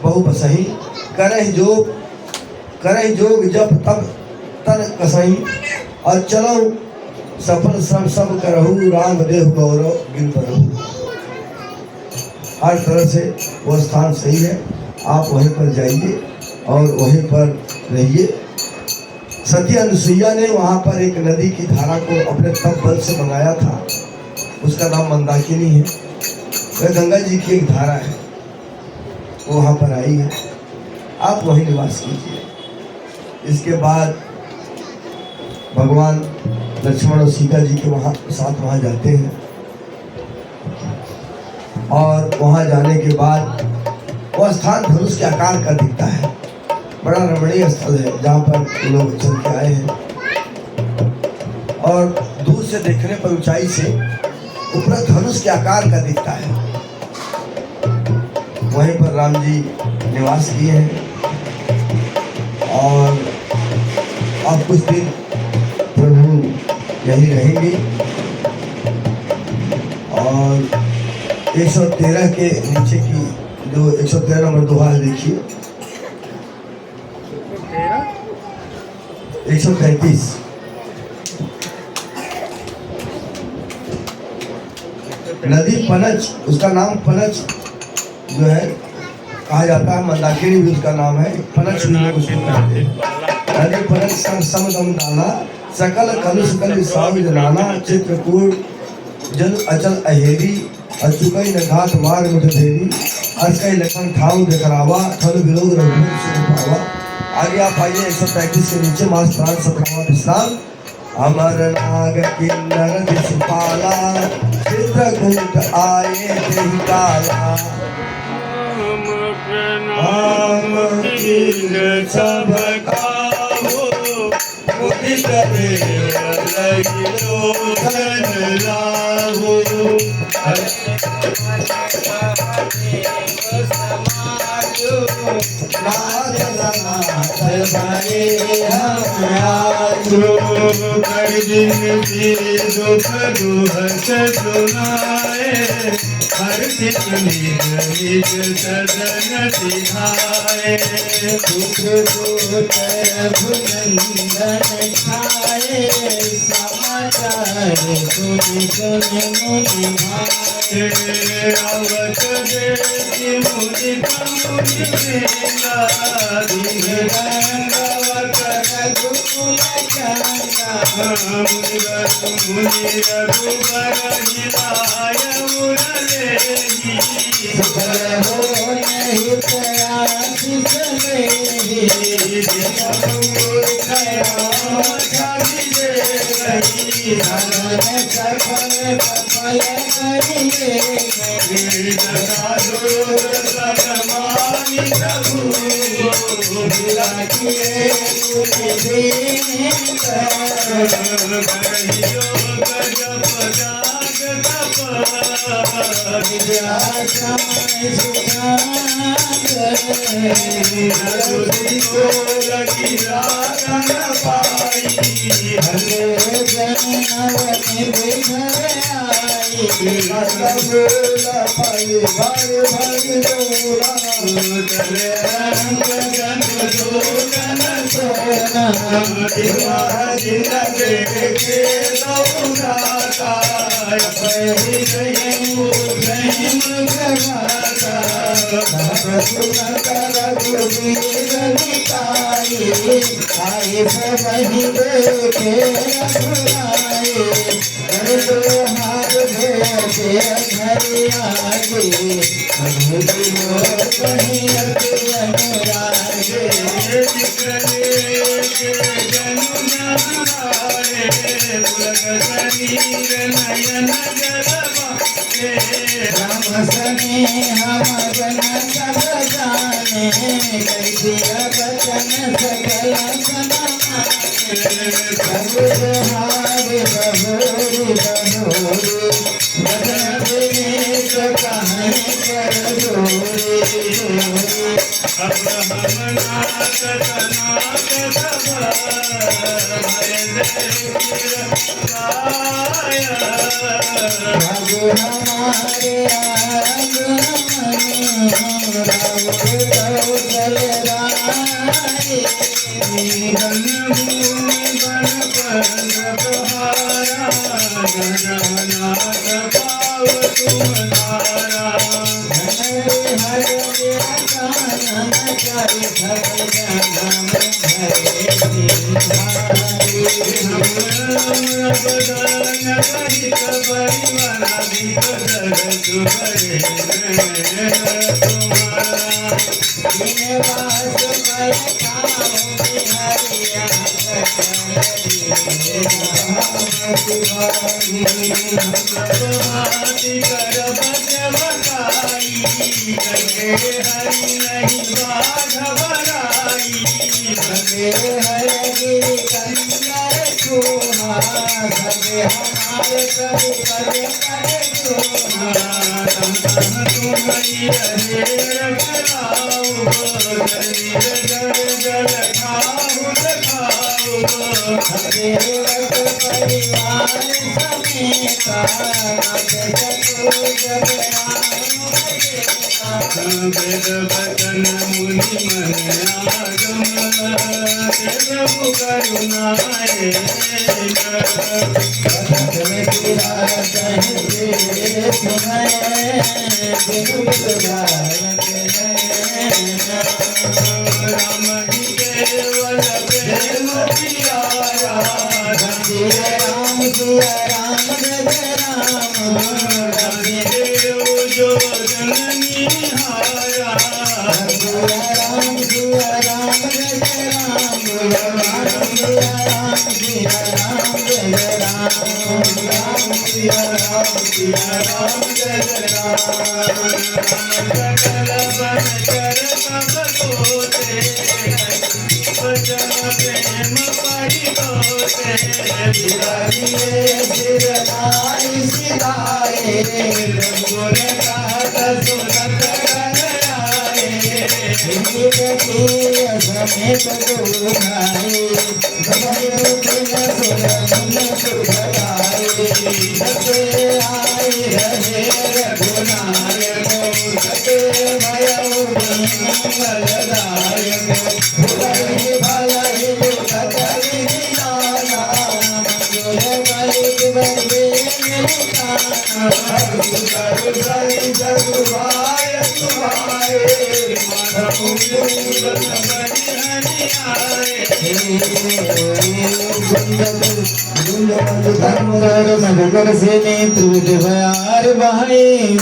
बहु बसही करहि जोग जप तब तन कसही और चलो सफल सब करहु राम देव गौरव गिन परहु। हर तरह से वो स्थान सही है, आप वहीं पर जाइए और वहीं पर रहिए। सती अनुसुईया ने वहाँ पर एक नदी की धारा को अपने तप बल से मंगाया था, उसका नाम मंदाकिनी है। वह गंगा जी की एक धारा है, वो वहाँ पर आई है, आप वहीं निवास कीजिए। इसके बाद भगवान लक्ष्मण और सीता जी के साथ वहाँ जाते हैं और वहाँ जाने के बाद वह स्थान धनुष के आकार का दिखता है। बड़ा रमणीय स्थल है जहाँ पर लोग चल के आए हैं और दूर से देखने पर ऊंचाई से ऊपर धनुष के आकार का दिखता है। वहीं पर राम जी निवास किए हैं और अब कुछ दिन प्रभु यही रहेंगे। और 113 के नीचे की जो 113 नंबर दोहा देखिए, 133 नदी पनच, उसका नाम पनच जो है कहा जाता है, मंदाकिनी भी उसका नाम है। पनच नदी पनच समदम दाना सकल कलुष कल साव जनाना चित्रकूट जल अचल अहेरी अचुकई न घाट मार मुठ भेरी अचकई लखन ठाव देखरावा थल विरोध रघुवीर सुख पावा। आगे आप आइए 135 के नीचे मास प्राण 17वां विश्राम। अमर नाग किन्नर दिशपाला चित्रकूट आए देहि काला। नाम कीन सब काहू मुदित देव लगी लोचन लाहू। कर दिन की दुख दुहस सुनाए हर चित निज निज सदन सिधाए। दुख दूतर भुनंदन खाए समाचार सुन सुन मुनि भाए। अवत देती मुनि मुनि मेला दिन रंगवत रघुकुल चंदा। मुनि रघुबर हिलाय मुरलेही सुफल हो नहीं प्रयास समेही। सफल सफल करिए सतमानी प्रभु बिलाकिए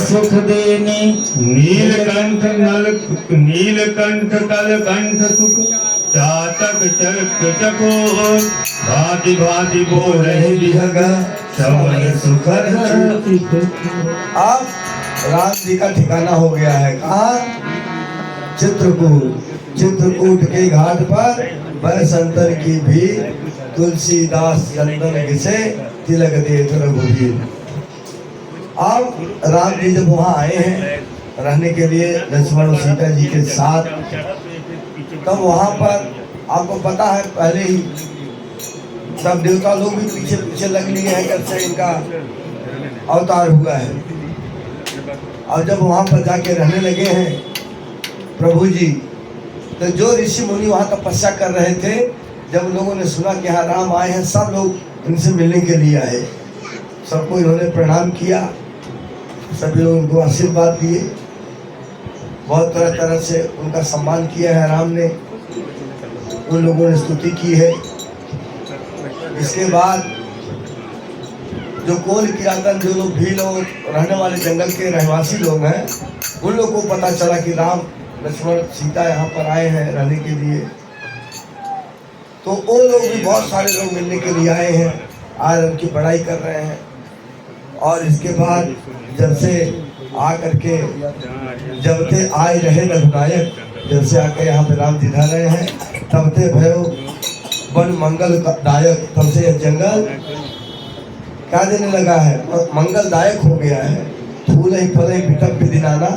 सुख देने नीलकंठ कलकंठ सुख चातक चरक चकोर भांति भांति बोल रहे विहग सवन सुखर। अब राम जी का ठिकाना हो गया है कहाँ? चित्रकूट। चित्रकूट के घाट पर बैसंतर की भी तुलसीदास चंदन घिसे तिलक देत रघुवीर। अब राम जी जब वहाँ आए हैं रहने के लिए लक्ष्मण और सीता जी के साथ, तब वहाँ पर आपको पता है पहले ही सब देवता लोग भी पीछे पीछे लग लिए हैं कब से इनका अवतार हुआ है। और जब वहाँ पर जाके रहने लगे हैं प्रभु जी, तो जो ऋषि मुनि वहाँ तपस्या कर रहे थे, जब लोगों ने सुना कि यहाँ राम आए हैं, सब लोग इनसे मिलने के लिए आए। सबको इन्होंने प्रणाम किया, सभी लोग उनको आशीर्वाद दिए, बहुत तरह तरह से उनका सम्मान किया है राम ने। उन लोगों ने स्तुति की है। इसके बाद जो कोल किरातन, जो लोग भील और रहने वाले जंगल के रहवासी लोग हैं, उन लोगों को पता चला कि राम लक्ष्मण सीता यहाँ पर आए हैं रहने के लिए। तो वो लोग भी बहुत सारे लोग मिलने के लिए आए हैं, आज उनकी बड़ाई कर रहे हैं। और इसके बाद जब से आ करके जब से आए रहे रघुनायक, जब से आकर यहाँ पे राम जी रह रहे हैं, तब से भयो वन मंगल दायक, तब से यह जंगल क्या देने लगा है, मंगलदायक हो गया है। फूल ही फल ही पिटक भी दिनाना,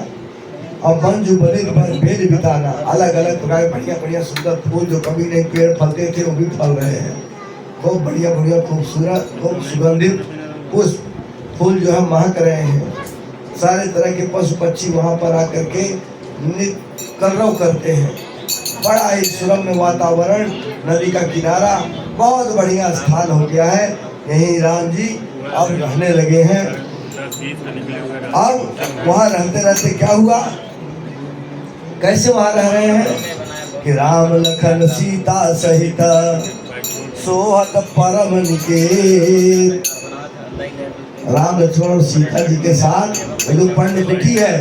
और वन जो बने बेल बिताना, अलग अलग प्रकार के बढ़िया बढ़िया सुंदर फूल जो कभी नहीं पेड़ फलते थे वो भी फल रहे हैं। खूब बढ़िया बढ़िया खूबसूरत खूब सुगंधित पुष्प फूल जो है महक रहे हैं। सारे तरह के पशु पक्षी वहाँ पर आकर के कलरव करते हैं। बड़ा ही सुरम्य वातावरण, नदी का किनारा, बहुत बढ़िया स्थान हो गया है। यहीं राम जी अब रहने लगे हैं। अब वहाँ रहते रहते क्या हुआ, कैसे वहाँ रह रहे हैं कि राम लखन सीता सहित सोहत परम निकेत। राम लक्ष्मण और सीता जी के साथ जो पर्ण कुटी है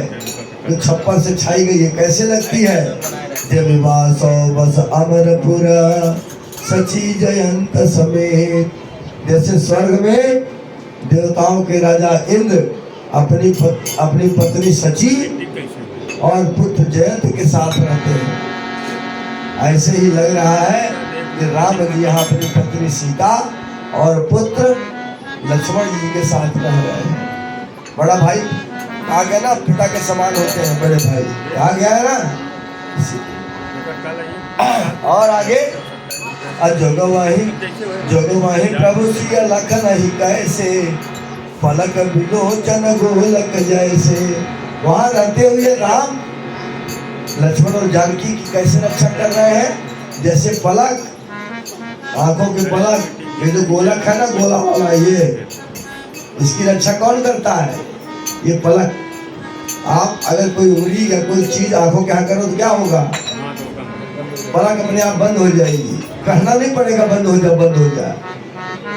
जो छप्पर से छाई गई है, कैसे लगती है, जब वासो बस अमरपुर सची जयंत समेत। जैसे स्वर्ग में देवताओं के राजा इंद्र अपनी पत्नी सची और पुत्र जयंत के साथ रहते हैं, ऐसे ही लग रहा है कि राम जी यहाँ अपनी पत्नी सीता और पुत्र लक्ष्मण जी के साथ रह रहे हैं। बड़ा भाई आ गया ना, पिता के समान होते हैं बड़े भाई, आ गया है ना। और आगे जोगवाही प्रभु सिया लखन ही कैसे, पलक विलोचन गोलक जैसे। वहां रहते हुए राम लक्ष्मण और जानकी की कैसे रक्षा कर रहे हैं, जैसे पलक, आंखों के पलक, ये जो गोलक है ना, गोला वाला, ये इसकी रक्षा कौन करता है, ये पलक। आप अगर कोई उंगली या कोई चीज आंखों के यहाँ करो तो क्या होगा, पलक अपने आप बंद हो जाएगी, कहना नहीं पड़ेगा बंद हो जाए, बंद हो जाए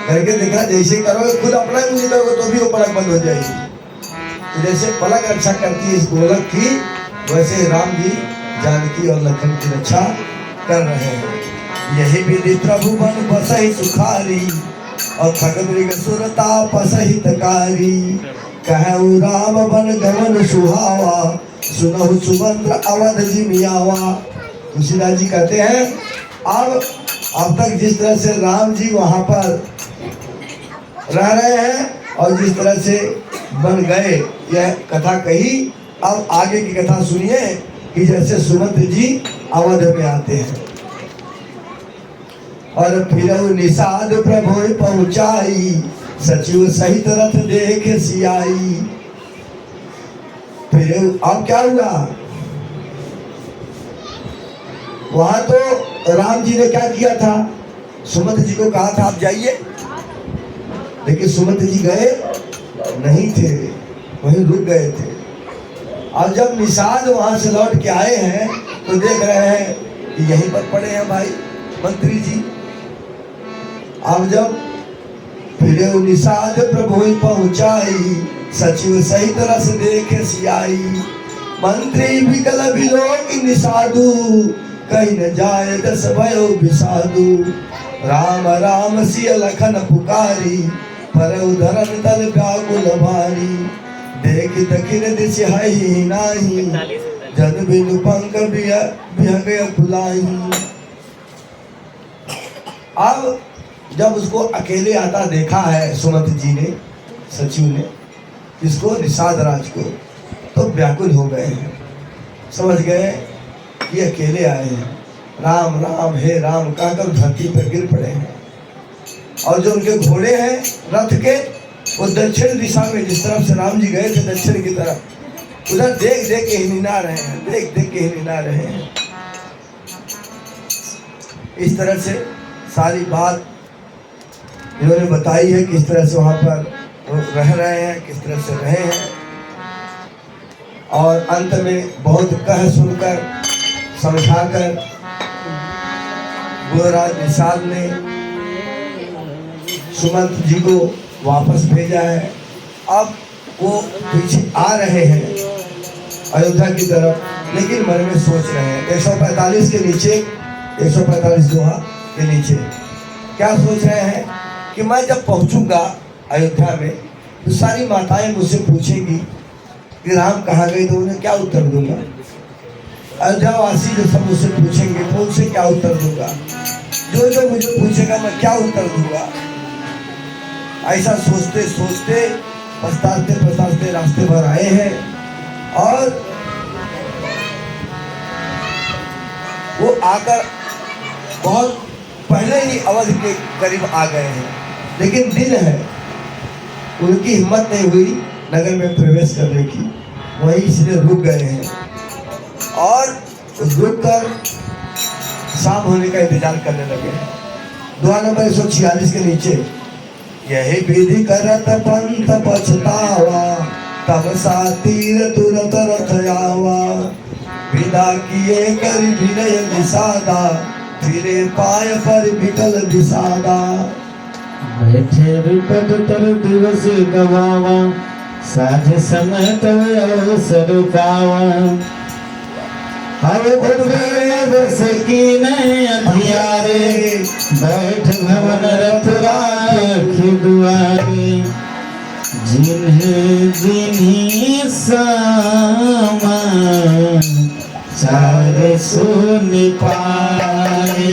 करके देखा। जैसे करोगे खुद अपना उंगली करोगे तो भी वो पलक बंद हो जाएगी। तो जैसे पलक रक्षा करती है इस गोलक की, वैसे राम जी जानकी और लखन की रक्षा कर रहे हैं। यही विधि प्रभु बन बसहि सुखारी, और खगमृग सुरता पसहितकारी। कहु राम बन गमन सुहावा, सुनहु सुमंत्र अवध जिमियावा। तुलसीदास जी कहते हैं अब तक जिस तरह से राम जी वहाँ पर रह रहे हैं और जिस तरह से बन गए, यह कथा कही। अब आगे की कथा सुनिए कि जैसे सुमंत्र जी अवध में आते हैं और फिर निषाद प्रभु पहुंचाई, सचिव सहित रथ देख सियाई। फिर अब क्या हुआ, वहां तो राम जी ने क्या किया था, सुमंत्र जी को कहा था आप जाइए, लेकिन सुमंत्र जी गए नहीं थे, वहीं रुक गए थे। अब जब निषाद वहां से लौट के आए हैं तो देख रहे हैं कि यहीं पर पड़े हैं भाई मंत्री जी। अब जब फिर निषाद प्रभु पहुंचाई, सचिव सहित रस देख सियाई। मंत्री विकल विलोक निषादु, कहीं न जाए दस भयो विषादु। राम राम सिय लखन पुकारी, पर उधरन तल व्याकुल भारी। देख दखिन दिश हई नाही, जन बिनु पंख बिहग फुलाई। अब जब उसको अकेले आता देखा है सुमंत्र जी ने, सचिव ने, इसको निषाद राज को, तो व्याकुल हो गए हैं, समझ गए कि अकेले आए हैं। राम राम हे राम कहकर धरती पर गिर पड़े हैं। और जो उनके घोड़े हैं रथ के, वो दक्षिण दिशा में, जिस तरफ से राम जी गए थे दक्षिण की तरफ, उधर देख देख के हिना रहे हैं, देख देख के हिना रहे हैं। इस तरह से सारी बात इन्होंने बताई है, किस तरह से वहाँ पर रह रहे हैं, किस तरह से रहे हैं। और अंत में बहुत कह सुनकर समझाकर गोराज निषाद ने सुमंत्र जी को वापस भेजा है। अब वो पीछे आ रहे हैं अयोध्या की तरफ, लेकिन मन में सोच रहे हैं 145 के नीचे, 145 दोहा के नीचे क्या सोच रहे हैं कि मैं जब पहुंचूंगा अयोध्या में तो सारी माताएं मुझसे पूछेंगी कि राम कहाँ गए, तो उन्हें क्या उत्तर दूंगा। अयोध्या वासी जो सब मुझसे पूछेंगे तो उनसे क्या उत्तर दूंगा, जो जो मुझे पूछेगा मैं क्या उत्तर दूंगा। ऐसा सोचते सोचते पछताते पछताते रास्ते भर आए हैं। और वो आकर बहुत पहले ही अवध के करीब आ गए हैं, लेकिन दिन है, उनकी हिम्मत नहीं हुई नगर में प्रवेश करने की, वहीं इसलिए रुक गए हैं और रुक कर शाम होने का इंतजार करने लगे हैं। दुआ नंबर 146 के नीचे, यही विधि करत पंथ पछतावा, तब सा तीर तुरत रथ आवा, विदा किए कर विनय निषादा, फिरे पाय पर विकल विषादा। बैठे विपद तर दिवस गवावा, साध समय तव अवसर पावा, अब बस की नहीं अधियारे, बैठ भवन रथ राखी दुआरे, जिन्हें जिन्हीं सामा चार सुन पाए,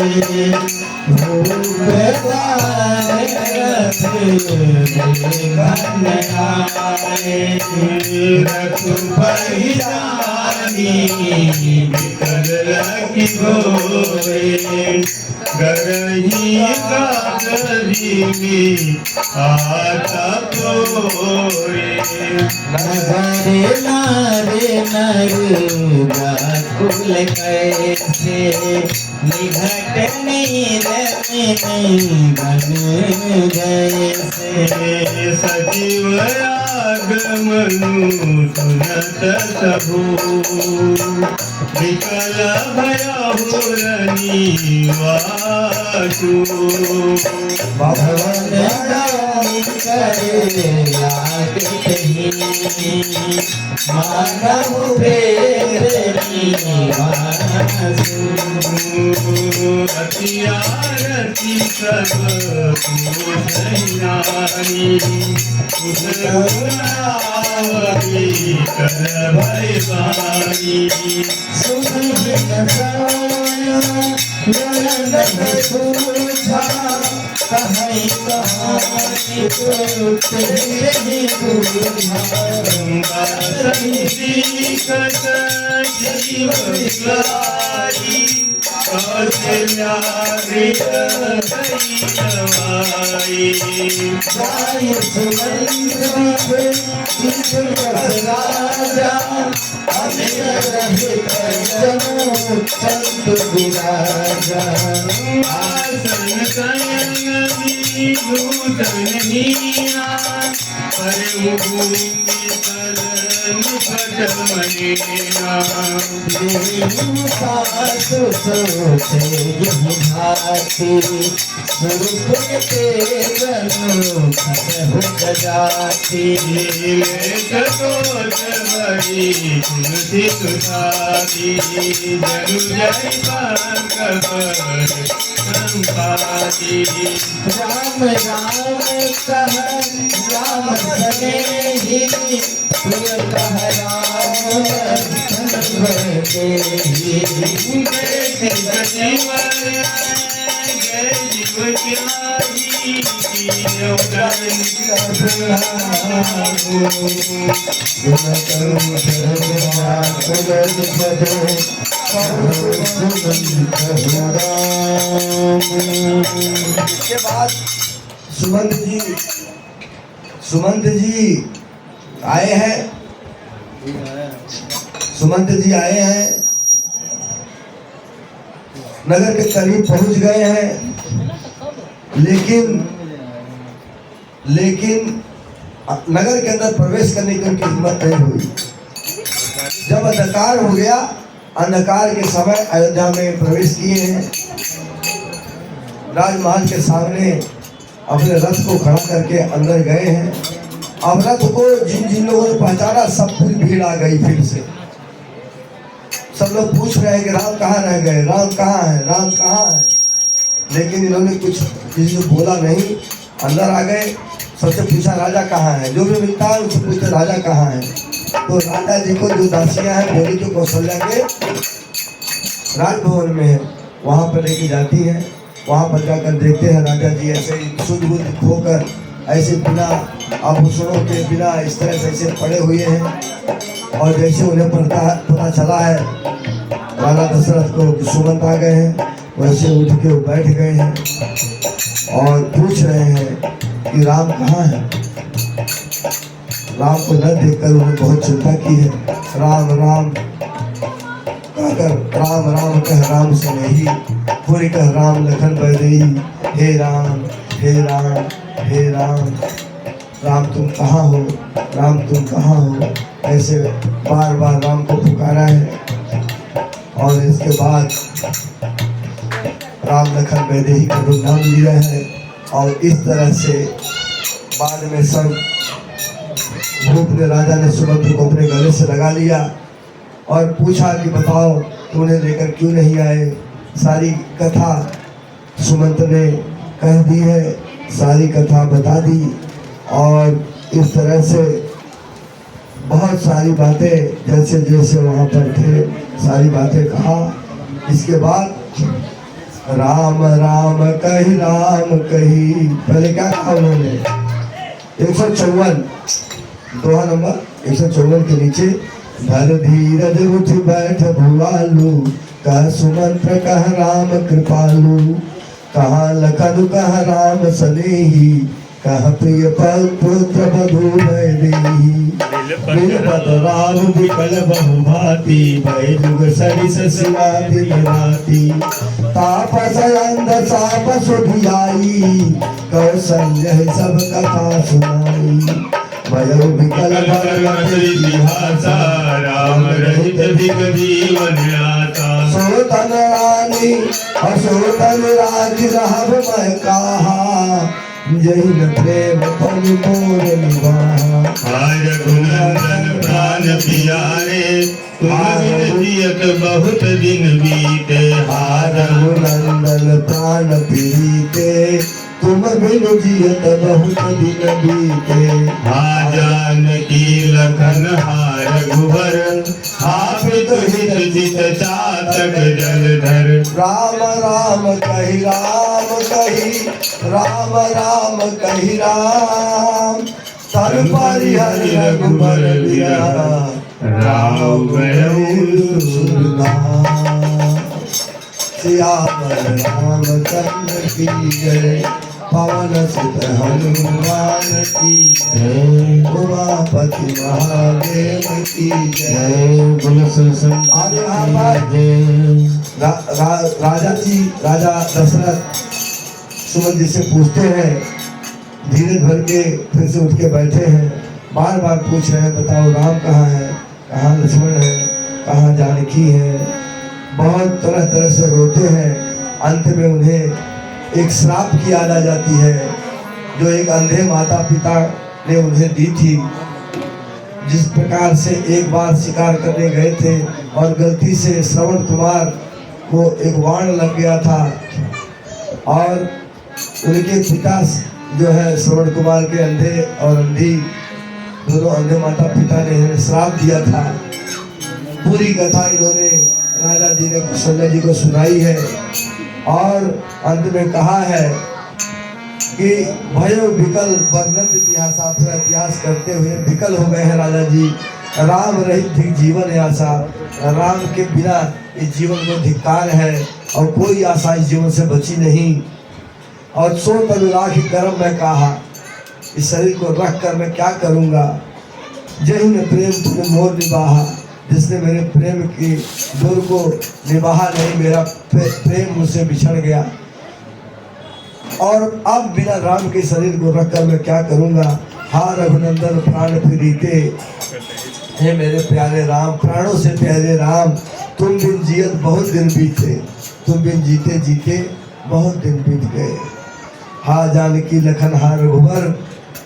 कुल कैसे निघट बन जैसे, सजीव आगमनु सुनत सबू, विकल भयहुरनी वासु, भवन करे लागते मानव फेरनी वासु, अतियारती सब कुशनानी, कुशनावती कर भयवानी, सुनिन साया नयन सूझा, कहीं कहानी तेरी बुझा, संदीकत जीव विकारी, कौशल्यारी दैनवाई, जाय सुमंत राजा, अमिर रहे जनो चंद विराजा, आसन कयनी भूषण हीना, परम भूमि तलन पट मनीना, सासु सोचे यही भाती, स्वरूप के जनो खतहु जाती, कटोच बड़ी तुलसी सुधारी, जनु जय पंक पर संपादी, राम राम कह राम सने ही, तुम कह राम दे ही, जीव जय जीव त्यागी, इसके बाद सुमंत जी आए हैं, सुमंत जी आए हैं, नगर के करीब पहुंच गए हैं, लेकिन नगर के अंदर प्रवेश करने की उनकी हिम्मत नहीं हुई। जब अंधकार हो गया, अंधकार के समय अयोध्या में प्रवेश किए हैं, राजमहल के सामने अपने रथ को खड़ा करके अंदर गए हैं। अब रथ को जिन जिन लोगों ने पहचाना, सब फिर भीड़ आ गई, फिर से सब लोग पूछ रहे हैं कि राम कहाँ रह गए, राम कहाँ है, राम कहाँ है, लेकिन इन्होंने कुछ किसी को बोला नहीं, अंदर आ गए। सबसे पूछा राजा कहाँ है, जो भी मिलता है उससे पूछते राजा कहाँ है। तो राजा जी को जो दासियां हैं बोली जो कौशल्या के राजभवन में है, वहाँ पर लेके जाती है। वहाँ पर जाकर देखते हैं राजा जी ऐसे ही शुद्ध बुद्ध खोकर, ऐसे बिना आभूषणों के, बिना इस तरह से ऐसे पड़े हुए हैं। और जैसे उन्हें पता चला है राजा दशरथ को कि सुमंत आ गए हैं, वैसे उठ के वो बैठ गए हैं और पूछ रहे हैं कि राम कहाँ है। राम को न देखकर उन्होंने बहुत चिंता की है। राम राम कहकर राम राम कह राम से नहीं, पूरी कह राम लखन बैदेही, हे राम हे राम हे राम, राम तुम कहाँ हो, राम तुम कहाँ हो, ऐसे बार बार राम को पुकारा है। और इसके बाद राम लखन बैदेही का नाम लिया है। और इस तरह से बाद में सब भूप ने राजा ने सुमंत्र को अपने गले से लगा लिया और पूछा कि बताओ तूने लेकर क्यों नहीं आए। सारी कथा सुमंत ने कह दी है, सारी कथा बता दी और इस तरह से बहुत सारी बातें जैसे जैसे वहाँ पर थे सारी बातें कहा। इसके बाद राम राम कही पहले क्या कहा उन्होंने 154 दोहा नंबर 154 के नीचे, धर धीरज उठ बैठ भुआलू, कह सुमंत्र कह राम कृपालु, कहा लखन कह राम सनेही, कह प्रिय पुत्र बधू बैदेही, बिलपत राम विकल बहु भांति, भय जुग सरिस सिवा दिन राति, तापस अंध साप सुधियाई, कौशल्य सब कथा सुनाई, भयो विकल इतिहासा, राम रहित दिग जीवन आता, सोतन रानी असोतन राज रहब मैं कहा, जहिन प्रेम पन मोर निवाहा, आज रघुनंदन प्राण प्यारे, तुम जियत बहुत दिन बीते, रघुनंदन प्राण प्रीते, तुम बिन जियत बहुत दिन बीते, जानकी लखन हार रघुवर, आप तो हित जित चातक जलधर, राम राम कही राम राम कही राम, तन परिहर रघुबर बिरा, राम गयो सुरनाम, सियावर रामचंद्र की जय, पवन सुत हनुमान की जय, उमापति महादेव की जय। आज यहाँ पर राजा दशरथ सुमंत जी से पूछते हैं, धीरे भर के फिर से उठ के बैठे हैं, बार बार पूछ रहे हैं बताओ राम कहाँ है, कहाँ लक्ष्मण है, कहाँ जानकी है। बहुत तरह तरह से रोते हैं। अंत में उन्हें एक श्राप की याद आ जाती है जो एक अंधे माता पिता ने उन्हें दी थी। जिस प्रकार से एक बार शिकार करने गए थे और गलती से श्रवण कुमार को एक वाण लग गया था और उनके पिता जो है श्रवण कुमार के अंधे और अंधी दोनों अंधे माता पिता ने इन्हें श्राप दिया था। पूरी कथा इन्होंने राजा जी ने कौशल्या जी को सुनाई है और अंत में कहा है कि भयो विकल वर्णत इतिहास, पूरा इतिहास करते हुए विकल हो गए हैं राजा जी। राम रहित जीवन है आशा, राम के बिना इस जीवन को धिक्कार है और कोई आशा इस जीवन से बची नहीं। और सो तनु राखी कर्म में कहा, इस शरीर को रख कर मैं क्या करूँगा। जय ने प्रेम तुमने मोर निभाहा, जिसने मेरे प्रेम की डोर को निभाहा नहीं, मेरा प्रेम मुझसे बिछड़ गया। और अब बिना राम के शरीर को रखकर मैं क्या करूँगा। हा रघुनंदन प्राण प्रीते, हे मेरे प्यारे राम, प्राणों से प्यारे राम, तुम बिन जियत बहुत दिन बीते, तुम बिन जीते जीते बहुत दिन बीत गए। हा जानकी लखन हा रघुबर,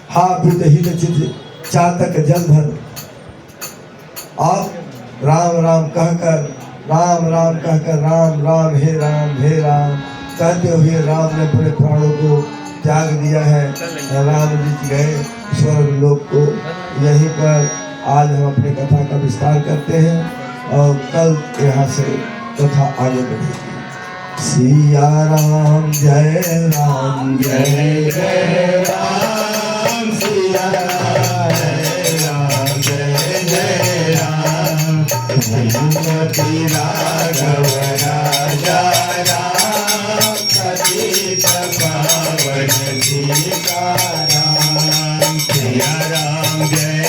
हा पित हित चित चातक जलधर। आप राम राम कहकर राम राम कहकर राम राम हे राम कहते हुए राम ने अपने प्राणों को त्याग दिया है। राम जी गए स्वर्ग लोक को। यहीं पर आज हम अपनी कथा का विस्तार करते हैं और कल यहाँ से कथा आगे बढ़ेगी। सिया राम जय राम जय जय राम, सिया राम जय राम जय जय राम, श्रीमती राघव राजा राम पतित पावन सीताराम सिया राम जय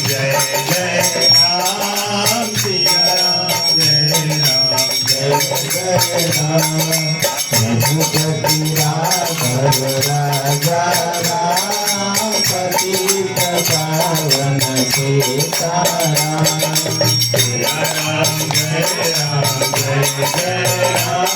जय राम सिया राम जय राम रघुपति राघव राजा राम पतित पावन सीताराम सिया राम जय राम जय राम